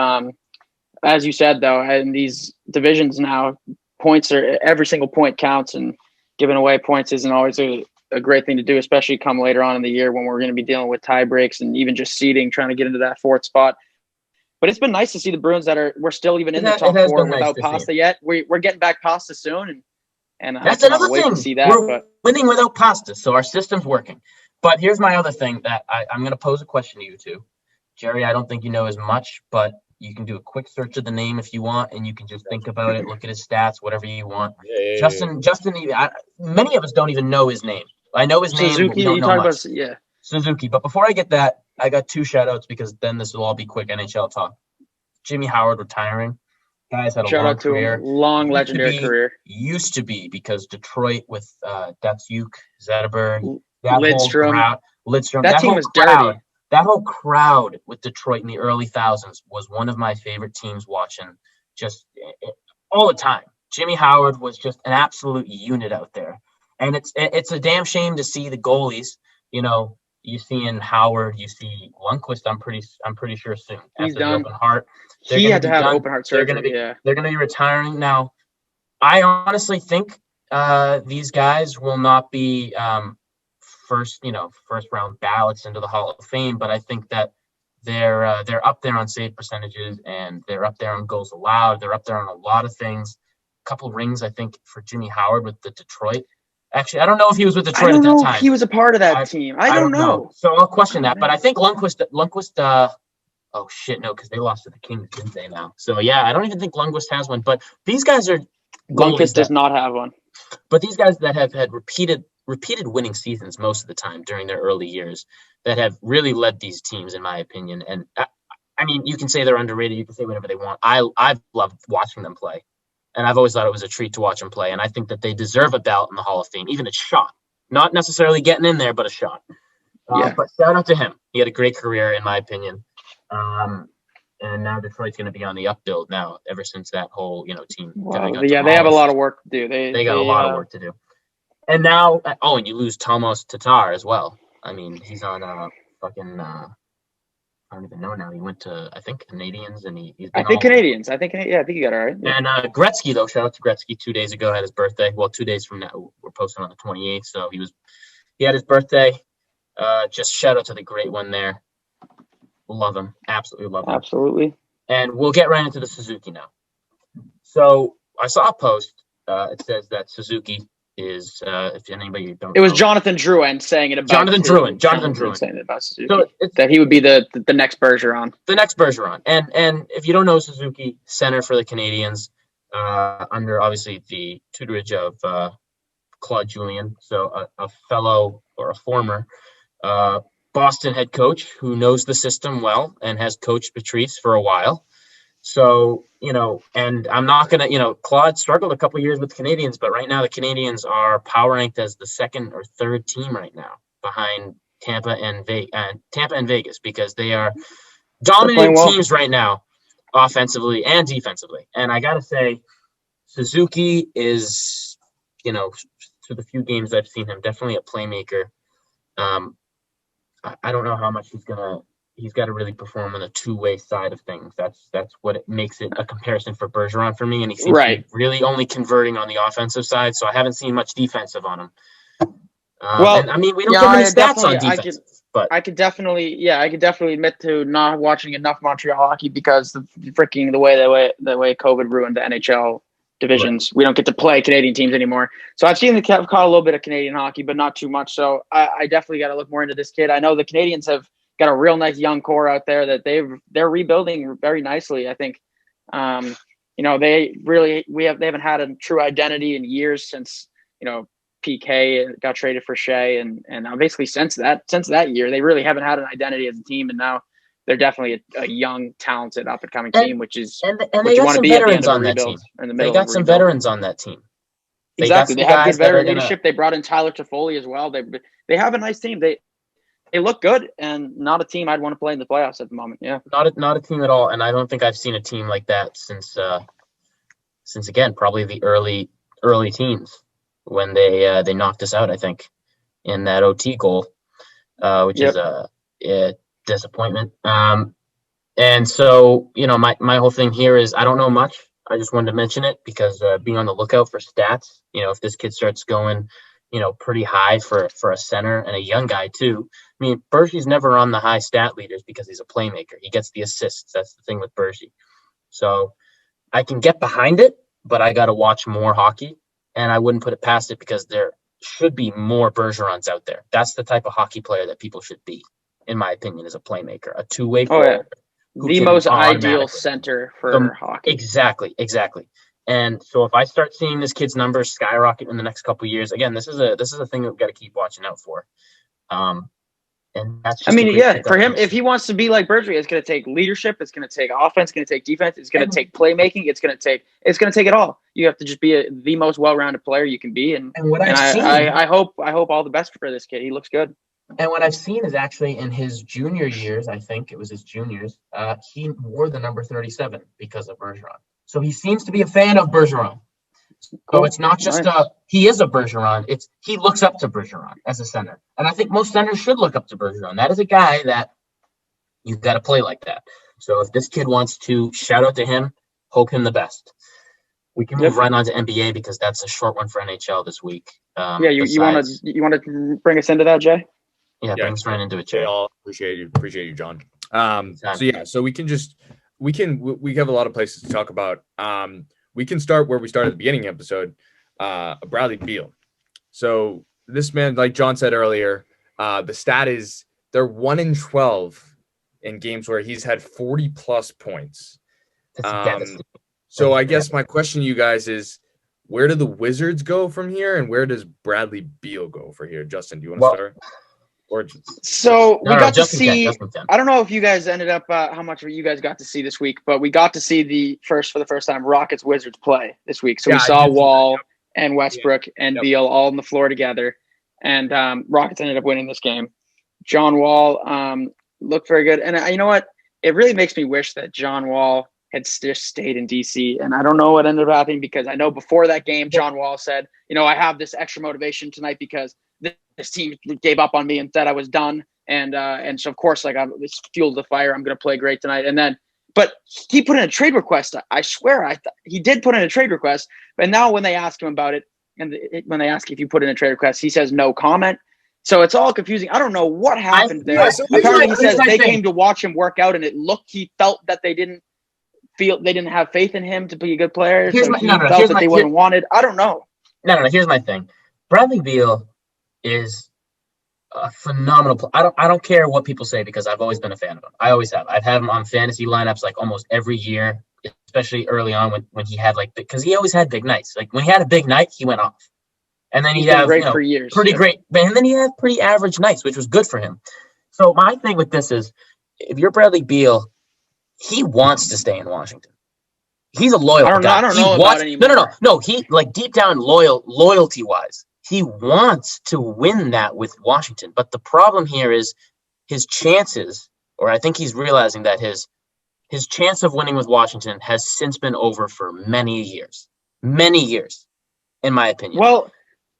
as you said, though, in these divisions now, every single point counts, and giving away points isn't always a great thing to do, especially come later on in the year when we're going to be dealing with tie breaks and even just seeding, trying to get into that 4th spot. But it's been nice to see the Bruins we're still even in the top 4 without Pasta yet. We're getting back Pasta soon, and that's I another wait thing. to see that. We're winning without Pasta, so our system's working. But here's my other thing that I'm going to pose a question to you two. Jerry, I don't think you know as much, but you can do a quick search of the name if you want, and you can just think about it, look at his stats, whatever you want. Yeah. Justin, many of us don't even know his name. I know his name. Suzuki, Don't you know talk much. about, yeah. Suzuki. But before I get that, I got 2 shout-outs because then this will all be quick NHL talk. Jimmy Howard retiring. Guys had a Shout long out to career. him. Long legendary career. Used to be because Detroit with Datsuk, Zetterberg, Lidstrom. That team was dirty. That whole crowd with Detroit in the early thousands was one of my favorite teams watching just all the time. Jimmy Howard was just an absolute unit out there. And it's a damn shame to see the goalies, you see in Howard, you see Lundqvist, I'm pretty sure soon. He's done. Open heart. He had to have open heart surgery. They're going to be retiring now. I honestly think these guys will not be first round ballots into the Hall of Fame, but I think that they're up there on save percentages and they're up there on goals allowed. They're up there on a lot of things. A couple rings, I think, for Jimmy Howard with the Detroit. Actually, I don't know if he was with Detroit at that time. I don't know if he was a part of that team. I don't know. So I'll question that. But I think Lundqvist oh shit, no, because they lost to the Kings, didn't they now? So yeah, I don't even think Lundqvist has one. But these guys are Lundqvist does not have one. But these guys that have had repeated winning seasons most of the time during their early years that have really led these teams, in my opinion. And I mean, you can say they're underrated. You can say whatever they want. I've loved watching them play. And I've always thought it was a treat to watch them play. And I think that they deserve a ballot in the Hall of Fame, even a shot. Not necessarily getting in there, but a shot. But shout out to him. He had a great career, in my opinion. And now Detroit's going to be on the upbuild now, ever since that whole team. They have a lot of work to do. They got a lot of work to do. And now, and you lose Tomas Tatar as well. I mean, he's on fucking. I don't even know now. He went to, I think, Canadians, and he's been Canadians. I think you got it right. Yeah. And Gretzky, though, shout out to Gretzky. 2 days ago had his birthday. Well, 2 days from now, we're posting on the 28th, so he had his birthday. Just shout out to the great one there. Love him, absolutely love him. Absolutely. And we'll get right into the Suzuki now. So I saw a post. It says that Suzuki is, if anybody don't. It was Jonathan Drouin saying it about Jonathan Drouin saying it about Suzuki. So that he would be the next Bergeron. The next Bergeron, and if you don't know Suzuki, center for the Canadians, under obviously the tutorage of Claude Julien, so a fellow or a former Boston head coach who knows the system well and has coached Patrice for a while. So, and I'm not going to, Claude struggled a couple years with the Canadians, but right now the Canadians are power ranked as the 2nd or 3rd team right now behind Tampa and Vegas because they are dominant teams right now. offensively and defensively. And I got to say, Suzuki is, through the few games I've seen him, definitely a playmaker. I don't know how much he's got to really perform on the two-way side of things. That's what it makes it a comparison for Bergeron for me. And he seems to be really only converting on the offensive side. So I haven't seen much defensive on him. And I mean, we don't get many stats on defense, but I could definitely admit to not watching enough Montreal hockey because the way COVID ruined the NHL divisions. Right. We don't get to play Canadian teams anymore. So I've caught a little bit of Canadian hockey, but not too much. So I definitely got to look more into this kid. I know the Canadians have got a real nice young core out there that they're rebuilding very nicely. I think, they haven't had a true identity in years since, PK got traded for Shea, and basically since that year, they really haven't had an identity as a team, and now they're definitely a young, talented, up and coming team, which is and they got some veterans on that team. They got some veterans on that team. Exactly, they have good veteran leadership. They brought in Tyler Toffoli as well. They have a nice team. They look good, and not a team I'd want to play in the playoffs at the moment. Yeah, not a team at all, and I don't think I've seen a team like that since again probably the early teams. When they knocked us out, I think, in that OT goal, which is a disappointment. And so, my whole thing here is I don't know much. I just wanted to mention it because being on the lookout for stats, if this kid starts going, pretty high for a center and a young guy too. I mean, Bergey's never on the high stat leaders because he's a playmaker. He gets the assists. That's the thing with Bergey. So I can get behind it, but I got to watch more hockey. And I wouldn't put it past it because there should be more Bergerons out there. That's the type of hockey player that people should be, in my opinion, as a playmaker, a two-way player. The most ideal center for hockey. Exactly. And so if I start seeing this kid's numbers skyrocket in the next couple of years, again, this is a thing that we've got to keep watching out for. And that's just for him, if he wants to be like Bergey, it's going to take leadership, it's going to take offense, it's going to take defense, it's going to take playmaking, it's going to take it all. You have to just be the most well-rounded player you can be, and I hope all the best for this kid. He looks good. And what I've seen is actually in his junior years, I think it was his juniors, he wore the number 37 because of Bergeron. So he seems to be a fan of Bergeron. So it's not just he is a Bergeron. He looks up to Bergeron as a center. And I think most centers should look up to Bergeron. That is a guy that you've got to play like that. So if this kid wants to, shout out to him, hope him the best. We can move right on to NBA because that's a short one for NHL this week. You want to bring us into that, Jay? Yeah, bring us right into it, Jay. Appreciate you, John. So we have a lot of places to talk about. We can start where we started at the beginning of the episode, Bradley Beal. So this man, like John said earlier, the stat is they're 1-12 in games where he's had 40+ points. So I guess my question to you guys is, where do the Wizards go from here, and where does Bradley Beal go from here? Justin, do you want to start? We got to see. I don't know if you guys ended up how much of you guys got to see this week, but we got to see for the first time Rockets Wizards play this week. So we saw Wall and Westbrook and Beal all on the floor together, and Rockets ended up winning this game. John Wall looked very good, and you know what? It really makes me wish that John Wall had just stayed in DC, and I don't know what ended up happening because I know before that game, John Wall said, I have this extra motivation tonight because this team gave up on me and said I was done. And so of course, it's fueled the fire. I'm going to play great tonight. But he put in a trade request. I swear he did put in a trade request. But now when they ask him about it, and when they ask if you put in a trade request, he says no comment. So it's all confusing. I don't know what happened there. Apparently he says they came to watch him work out, and he felt that they didn't have faith in him to be a good player. He felt that they wasn't wanted. I don't know. No. Here's my thing. Bradley Beal is a phenomenal. I don't care what people say because I've always been a fan of him. I always have. I've had him on fantasy lineups like almost every year, especially early on when he had because he always had big nights. Like when he had a big night, he went off, and then he'd have great for years, pretty great, and then he had pretty average nights, which was good for him. So my thing with this is, if you're Bradley Beal, he wants to stay in Washington. He's a loyal guy. I don't know about anymore. No. He deep down loyalty wise. He wants to win that with Washington. But the problem here is his chances, or I think he's realizing that his his chance of winning with Washington has since been over for many years, in my opinion. Well,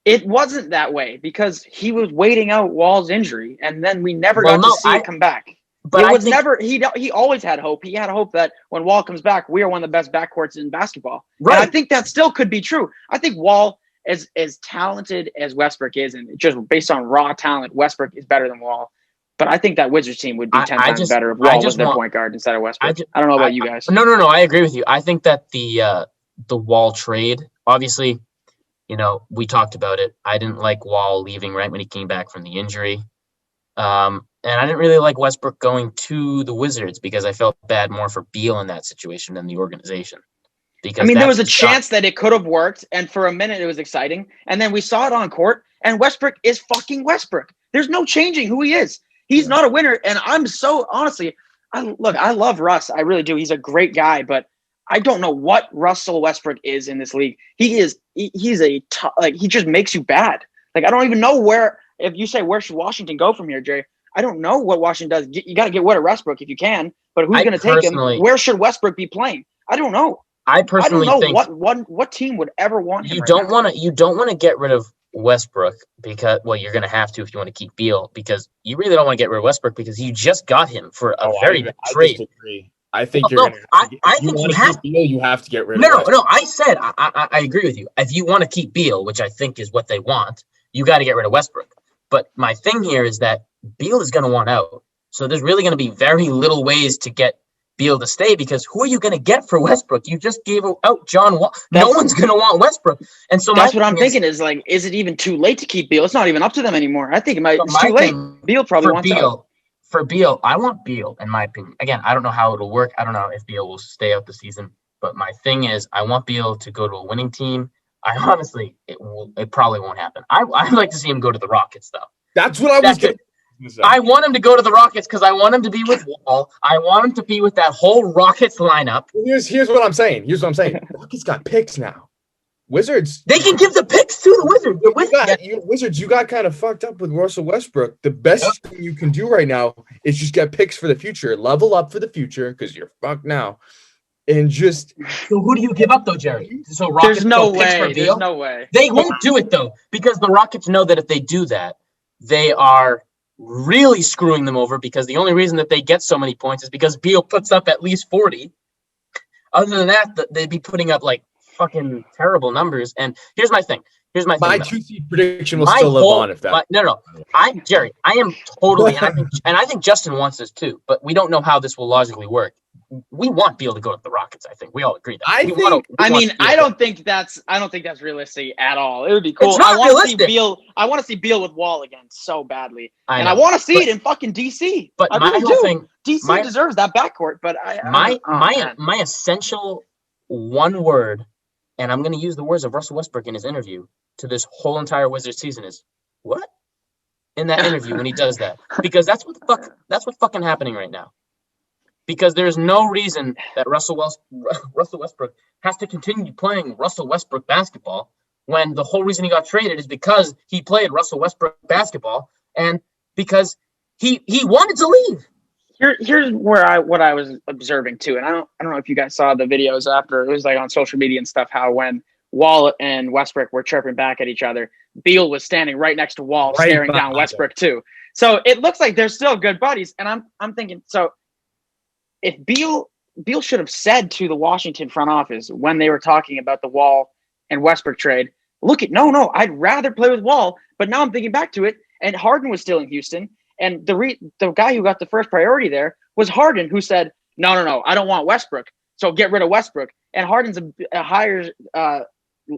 it wasn't that way because he was waiting out Wall's injury, and then we never got to see it come back. But it was never. He always had hope. He had hope that when Wall comes back, we are one of the best backcourts in basketball. Right. And I think that still could be true. I think Wall, as talented as Westbrook is, and just based on raw talent, Westbrook is better than Wall. But I think that Wizards team would be 10 times better if Wall was their point guard instead of Westbrook. I don't know about you guys. No. I agree with you. I think that the Wall trade, obviously, we talked about it. I didn't like Wall leaving right when he came back from the injury. And I didn't really like Westbrook going to the Wizards because I felt bad more for Beal in that situation than the organization. Because there was a chance that it could have worked, and for a minute it was exciting. And then we saw it on court, and Westbrook is fucking Westbrook. There's no changing who he is. He's not a winner, and I'm so honestly, I love Russ. I really do. He's a great guy, but I don't know what Russell Westbrook is in this league. He's he just makes you bad. Like, I don't even know where. If you say where should Washington go from here, Jay, I don't know what Washington does. You got to get rid of Westbrook if you can, but who's going to take him? Where should Westbrook be playing? I don't know. I personally think what team would ever want him. You don't want to get rid of Westbrook because you're going to have to if you want to keep Beal, because you really don't want to get rid of Westbrook because you just got him for a very big trade. I disagree. I think you're going to. I think you have Beal. You have to get rid of. No. I said I agree with you. If you want to keep Beal, which I think is what they want, you got to get rid of Westbrook. But my thing here is that Beal is going to want out. So there's really going to be very little ways to get Beal to stay, because who are you going to get for Westbrook? You just gave out John Wall. No one's going to want Westbrook. And so that's what I'm thinking is like, is it even too late to keep Beal? It's not even up to them anymore. I think it's too late. Beal probably wants out. For Beal, I want Beal, in my opinion. Again, I don't know how it'll work. I don't know if Beal will stay out the season. But my thing is, I want Beal to go to a winning team. I honestly, it probably won't happen. I'd like to see him go to the Rockets, though. That's what I was getting. I want him to go to the Rockets because I want him to be with Wall. I want him to be with that whole Rockets lineup. Here's what I'm saying. Rockets got picks now. Wizards. They can give the picks to the Wizards. Wizards, you got kind of fucked up with Russell Westbrook. The best thing you can do right now is just get picks for the future. Level up for the future because you're fucked now. And just. So who do you give up, though, Jerry? So Rockets There's no way. There's no way. They won't do it, though, because the Rockets know that if they do that, they are really screwing them over, because the only reason that they get so many points is because Beal puts up at least 40. Other than that, they'd be putting up like fucking terrible numbers. And here's my thing. My 2-seed prediction will still live on if that. Jerry, I am totally, and I think Justin wants this too, but we don't know how this will logically work. We want Beal to go to the Rockets. I think we all agree that. I don't think that's realistic at all. It would be cool. It's not realistic. I want to see Beal with Wall again so badly, I want to see it in fucking DC. But I really do. DC deserves that backcourt. But my essential one word, and I'm going to use the words of Russell Westbrook in his interview to this whole entire Wizards season, is what? In that interview when he does that, because that's what's fucking happening right now. Because there's no reason that Russell Westbrook has to continue playing Russell Westbrook basketball when the whole reason he got traded is because he played Russell Westbrook basketball and because he wanted to leave. Here's what I was observing too, and I don't know if you guys saw the videos after. It was like on social media and stuff, how when Wall and Westbrook were chirping back at each other, Beal was standing right next to Wall, staring down Westbrook too. So it looks like they're still good buddies, and I'm thinking so. If Beal should have said to the Washington front office when they were talking about the Wall and Westbrook trade, no, I'd rather play with Wall. But now I'm thinking back to it, and Harden was still in Houston, and the guy who got the first priority there was Harden, who said, no, I don't want Westbrook, so get rid of Westbrook. And Harden's a higher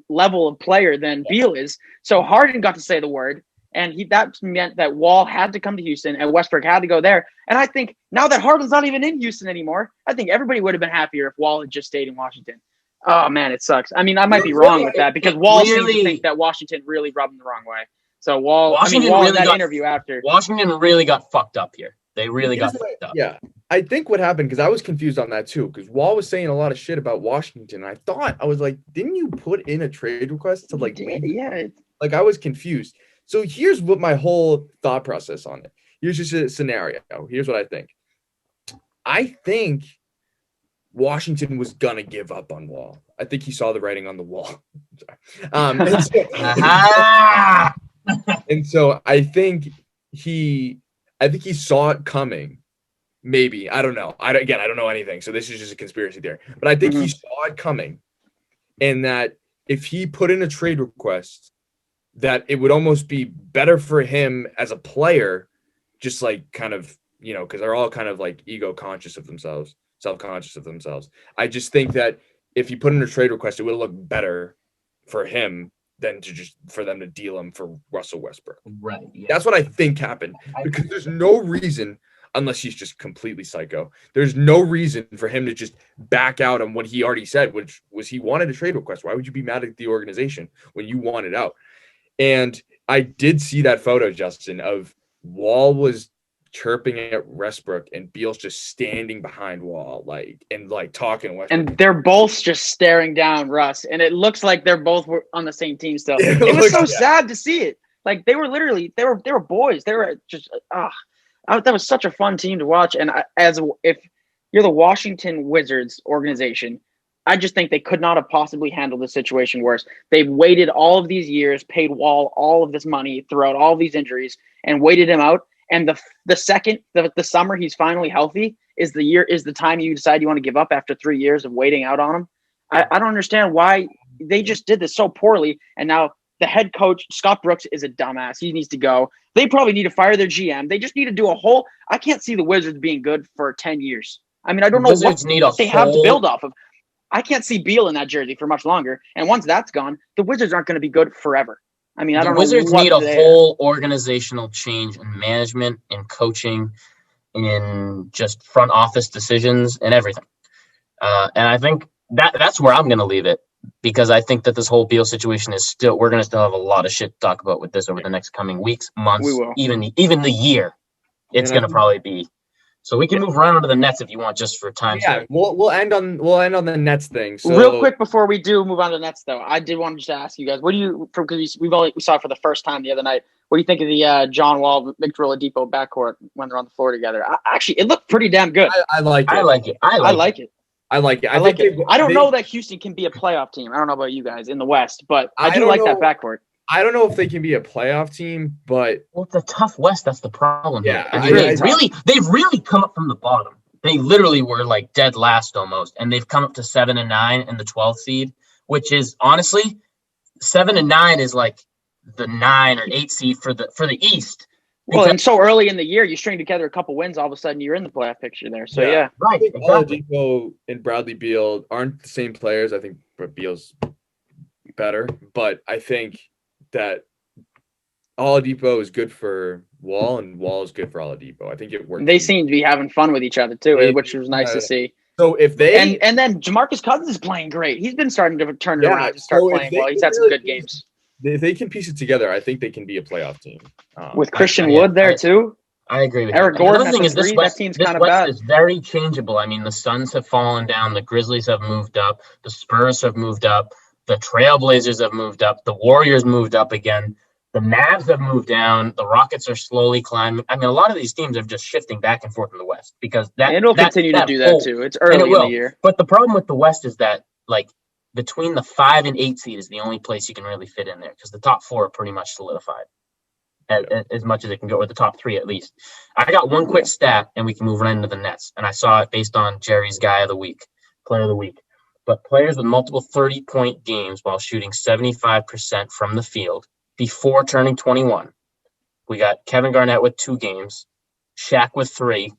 level of player than Beal is, so Harden got to say the word. And that meant that Wall had to come to Houston and Westbrook had to go there. And I think now that Harden's not even in Houston anymore, I think everybody would have been happier if Wall had just stayed in Washington. Oh, man, it sucks. I mean, I might be wrong with that because Wall seemed to think that Washington really rubbed him the wrong way. So Wall in that interview after. Washington really got fucked up here. They really got fucked up. Yeah. I think what happened, because I was confused on that too, because Wall was saying a lot of shit about Washington. I was like, didn't you put in a trade request to like win? Yeah. Like, I was confused. So here's what my whole thought process on it. Here's just a scenario. Here's what I think. I think Washington was gonna give up on Wall. I think he saw the writing on the wall. And so, Aha! and so I think he saw it coming. Maybe, I don't know. I don't know anything. So this is just a conspiracy theory. But I think he saw it coming, and that if he put in a trade request, that it would almost be better for him as a player, just like kind of, because they're all kind of like ego conscious of themselves, self-conscious of themselves. I just think that if he put in a trade request, it would look better for him than for them to deal him for Russell Westbrook. Right. Yeah. That's what I think happened, because there's no reason, unless he's just completely psycho, there's no reason for him to just back out on what he already said, which was he wanted a trade request. Why would you be mad at the organization when you wanted out? And I did see that photo, Justin, of Wall was chirping at Westbrook and Beal's just standing behind Wall, and talking Westbrook. And they're both just staring down Russ, and it looks like they're both on the same team still. It was so sad to see it. Like, they were literally, they were boys. They were just that was such a fun team to watch. And if you're the Washington Wizards organization, I just think they could not have possibly handled the situation worse. They've waited all of these years, paid Wall all of this money throughout all of these injuries, and waited him out. And the summer he's finally healthy is the time you decide you want to give up after 3 years of waiting out on him. I don't understand why they just did this so poorly. And now the head coach, Scott Brooks, is a dumbass. He needs to go. They probably need to fire their GM. They just need to do I can't see the Wizards being good for 10 years. I mean, I don't know what they have to build off of. I can't see Beal in that jersey for much longer. And once that's gone, the Wizards aren't going to be good forever. I mean, I don't know. The Wizards need a whole organizational change in management, in coaching, in just front office decisions and everything. And I think that's where I'm going to leave it, because I think that this whole Beal situation we're going to still have a lot of shit to talk about with this over the next coming weeks, months, even the year. It's going to probably be. So we can move around to the Nets if you want, just for time's sake. We'll end on the Nets thing. So real quick before we do move on to the Nets, though, I did want to just ask you guys, what do you, because we saw it for the first time the other night, what do you think of the John Wall, Victor Oladipo backcourt when they're on the floor together? Actually, it looked pretty damn good. I like it. I like it. I like it. I like it. I don't know that Houston can be a playoff team. I don't know about you guys in the West, but I do like that backcourt. I don't know if they can be a playoff team, but it's a tough West. That's the problem. Yeah, I mean, they've really come up from the bottom. They literally were like dead last almost, and they've come up to 7 and 9 in the 12th seed, which is honestly 7 and 9 is like the 9 or 8 seed for the East. Well, and so early in the year, you string together a couple wins, all of a sudden you're in the playoff picture there. So yeah. Right. Exactly. Oladipo and Bradley Beal aren't the same players. I think Beal's better, but I think that Oladipo is good for Wall, and Wall is good for Oladipo. I think it works. They seem to be having fun with each other too, which was nice to see. So if they and then Jamarcus Cousins is playing great. He's been starting to turn it around and start playing well. He's had some good games. If they can piece it together, I think they can be a playoff team. With Christian Wood there too. I agree with Eric you. Gordon. The thing is, this West team's kind of bad. Is very changeable. I mean, the Suns have fallen down. The Grizzlies have moved up. The Spurs have moved up. The Trailblazers have moved up. The Warriors moved up again. The Mavs have moved down. The Rockets are slowly climbing. I mean, a lot of these teams are just shifting back and forth in the West because it'll continue to do that too. It's early in the year. But the problem with the West is that, like, between the 5 and 8 seed is the only place you can really fit in there because the top 4 are pretty much solidified as much as it can go, with the top 3 at least. I got one quick stat, and we can move right into the Nets. And I saw it based on Jerry's Guy of the Week, Player of the Week. But players with multiple 30-point games while shooting 75% from the field before turning 21. We got Kevin Garnett with 2 games, Shaq with 3,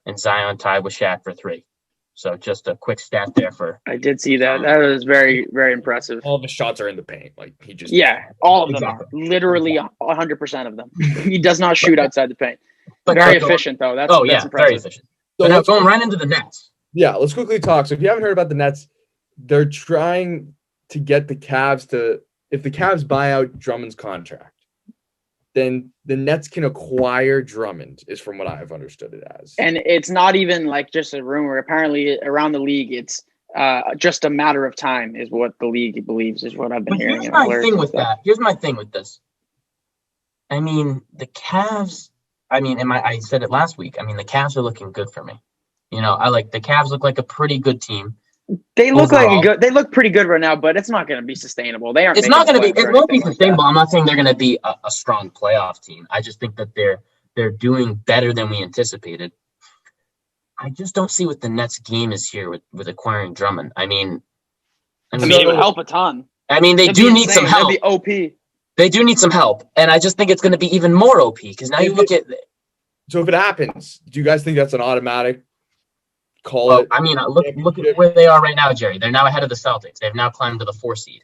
and Zion tied with Shaq for 3. So just a quick stat there for. I did see that. That was very, very impressive. All of his shots are in the paint. Like he just. Yeah, all of them are. Literally 100% of them. He does not shoot outside the paint. But very efficient though. That's impressive. Very efficient. So now going right into the Nets. Yeah, let's quickly talk. So if you haven't heard about the Nets, they're trying to get the Cavs to. If the Cavs buy out Drummond's contract, then the Nets can acquire Drummond, is from what I've understood it as. And it's not even like just a rumor. Apparently, around the league, it's just a matter of time, is what the league believes, is what I've been hearing. Here's my thing with that. Here's my thing with this. I mean, the Cavs. I mean, I said it last week. I mean, the Cavs are looking good for me. You know, I like the Cavs look like a pretty good team. They look overall. they look pretty good right now, but it's not going to be sustainable. They aren't. It's not going to be. It won't be like sustainable. I'm not saying they're going to be a strong playoff team. I just think that they're doing better than we anticipated. I just don't see what the Nets' game is here with acquiring Drummond. I mean, it would help a ton. I mean, they do need some help. That'd be OP. They do need some help, and I just think it's going to be even more OP because now you look at. So if it happens, do you guys think that's an automatic call? Well, I mean, look at where they are right now, Jerry. They're now ahead of the Celtics. They've now climbed to the 4 seed,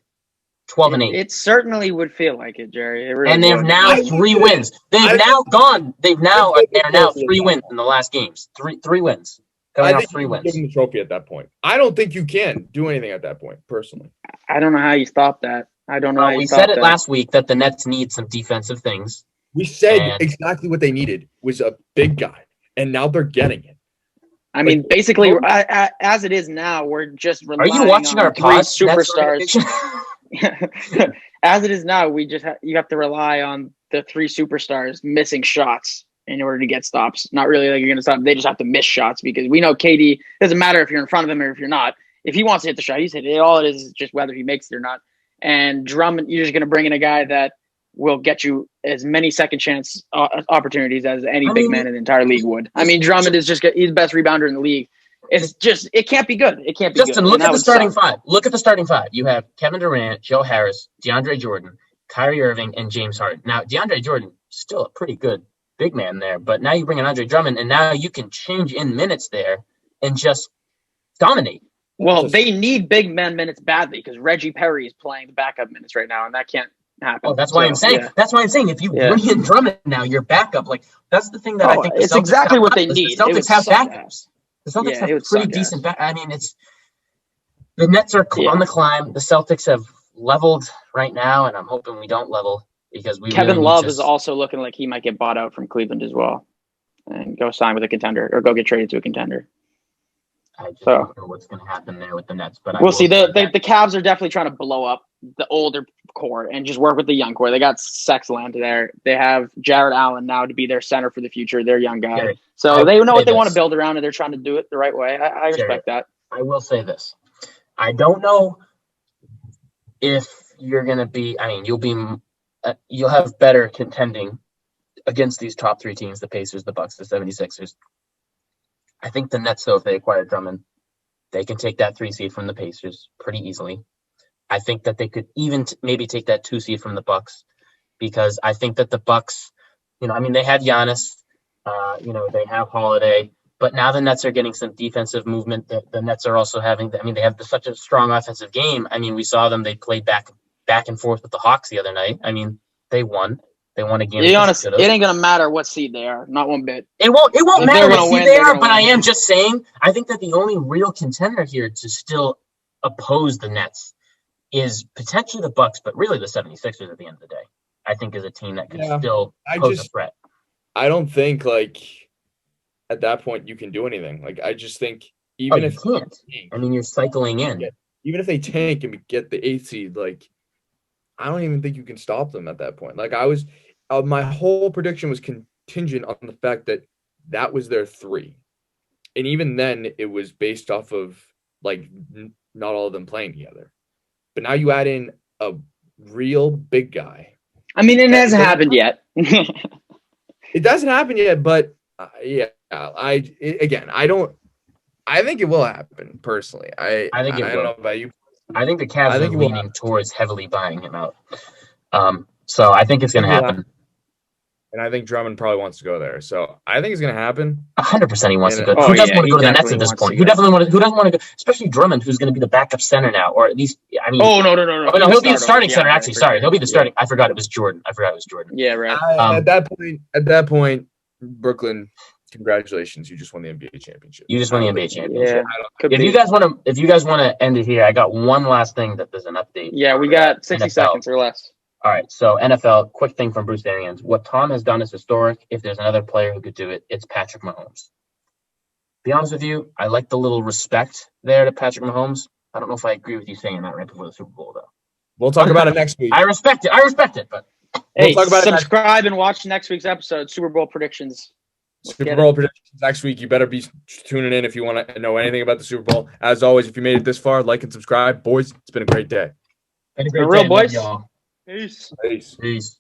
12-8. It certainly would feel like it, Jerry. It really and they've would. now 3 wins. They're now 3 wins in the last games. Three wins. Coming off 3 wins. Give them the trophy at that point. I don't think you can do anything at that point, personally. I don't know how you stop that. I don't know. How We said it last week that the Nets need some defensive things. We said exactly what they needed was a big guy, and now they're getting it. I mean, basically, as it is now, we're just relying Are you watching on our three pod, superstars. As it is now, we just you have to rely on the 3 superstars missing shots in order to get stops. Not really like you're going to stop. They just have to miss shots because we know KD doesn't matter if you're in front of him or if you're not. If he wants to hit the shot, he's hit it. All it is just whether he makes it or not. And Drummond, you're just going to bring in a guy that will get you as many second chance opportunities as any big man in the entire league would. I mean, Drummond is he's the best rebounder in the league. It's just, it can't be good. It can't be Justin, good. look at the starting 5. Look at the starting 5. You have Kevin Durant, Joe Harris, DeAndre Jordan, Kyrie Irving, and James Harden. Now, DeAndre Jordan, still a pretty good big man there, but now you bring in Andre Drummond, and now you can change in minutes there and just dominate. Well, they need big man minutes badly because Reggie Perry is playing the backup minutes right now, and that can't happen. Oh, that's why I'm saying. Yeah. That's why I'm saying if you bring in Drummond now, you're backup. Like that's the thing that I think it's exactly what they need. The Celtics have backups. The Celtics have pretty decent back. I mean, it's the Nets are on the climb. The Celtics have leveled right now, and I'm hoping we don't level because Kevin Love is also looking like he might get bought out from Cleveland as well, and go sign with a contender or go get traded to a contender. I just don't know what's going to happen there with the Nets, but we'll see. The Cavs are definitely trying to blow up the older core and just work with the young core. They got Sexland there. They have Jared Allen now to be their center for the future. Their young guy, Jerry, so they know what they want to build around, and they're trying to do it the right way. I respect that. I will say this: I don't know if you're going to be. I mean, you'll have better contending against these top 3 teams: the Pacers, the Bucks, the 76ers. I think the Nets, though, if they acquire Drummond, they can take that 3 seed from the Pacers pretty easily. I think that they could even maybe take that 2 seed from the Bucks because I think that the Bucks, I mean, they had Giannis, they have Holiday, but now the Nets are getting some defensive movement. The Nets are also having, they have such a strong offensive game. I mean, we saw them, they played back and forth with the Hawks the other night. I mean, they won. They won a game. To be honest, it ain't gonna matter what seed they are, not one bit. It won't matter what seed they are, but I am just saying, I think that the only real contender here to still oppose the Nets is potentially the Bucks, but really the 76ers at the end of the day, I think is a team that can still pose a threat. I don't think at that point you can do anything. I just think even if you can't, I mean, you're cycling in. Even if they tank and get the 8th seed, I don't even think you can stop them at that point. My whole prediction was contingent on the fact that was their 3. And even then it was based off of not all of them playing together. But now you add in a real big guy. I mean, it hasn't happened yet. It doesn't happen yet, but I think it will happen personally. I don't know about you. I think the Cavs are leaning towards heavily buying him out. So I think it's going to happen. And I think Drummond probably wants to go there. So I think it's going to happen. 100% he wants to go. Who doesn't want to go to the Nets at this point? Who doesn't want to go? Especially Drummond, who's going to be the backup center now, or at least, I mean. Oh, no. He'll be the starting center, actually. Sorry. He'll be the starting. I forgot it was Jordan. Yeah, right. At that point, Brooklyn, congratulations. You just won the NBA championship. You just won the NBA championship. Yeah, if you guys want to end it here, I got one last thing that there's an update. Yeah, we got 60 seconds or less. All right, so NFL, quick thing from Bruce Arians. What Tom has done is historic. If there's another player who could do it, it's Patrick Mahomes. Be honest with you, I like the little respect there to Patrick Mahomes. I don't know if I agree with you saying that right before the Super Bowl, though. We'll talk about it next week. I respect it, but hey, subscribe and watch next week's episode, Super Bowl predictions. Super get Bowl it. predictions next week. You better be tuning in if you want to know anything about the Super Bowl. As always, if you made it this far, like and subscribe. Boys, it's been a great day. Been a For great real, day. Love boys. y'all. Peace. Peace. Peace.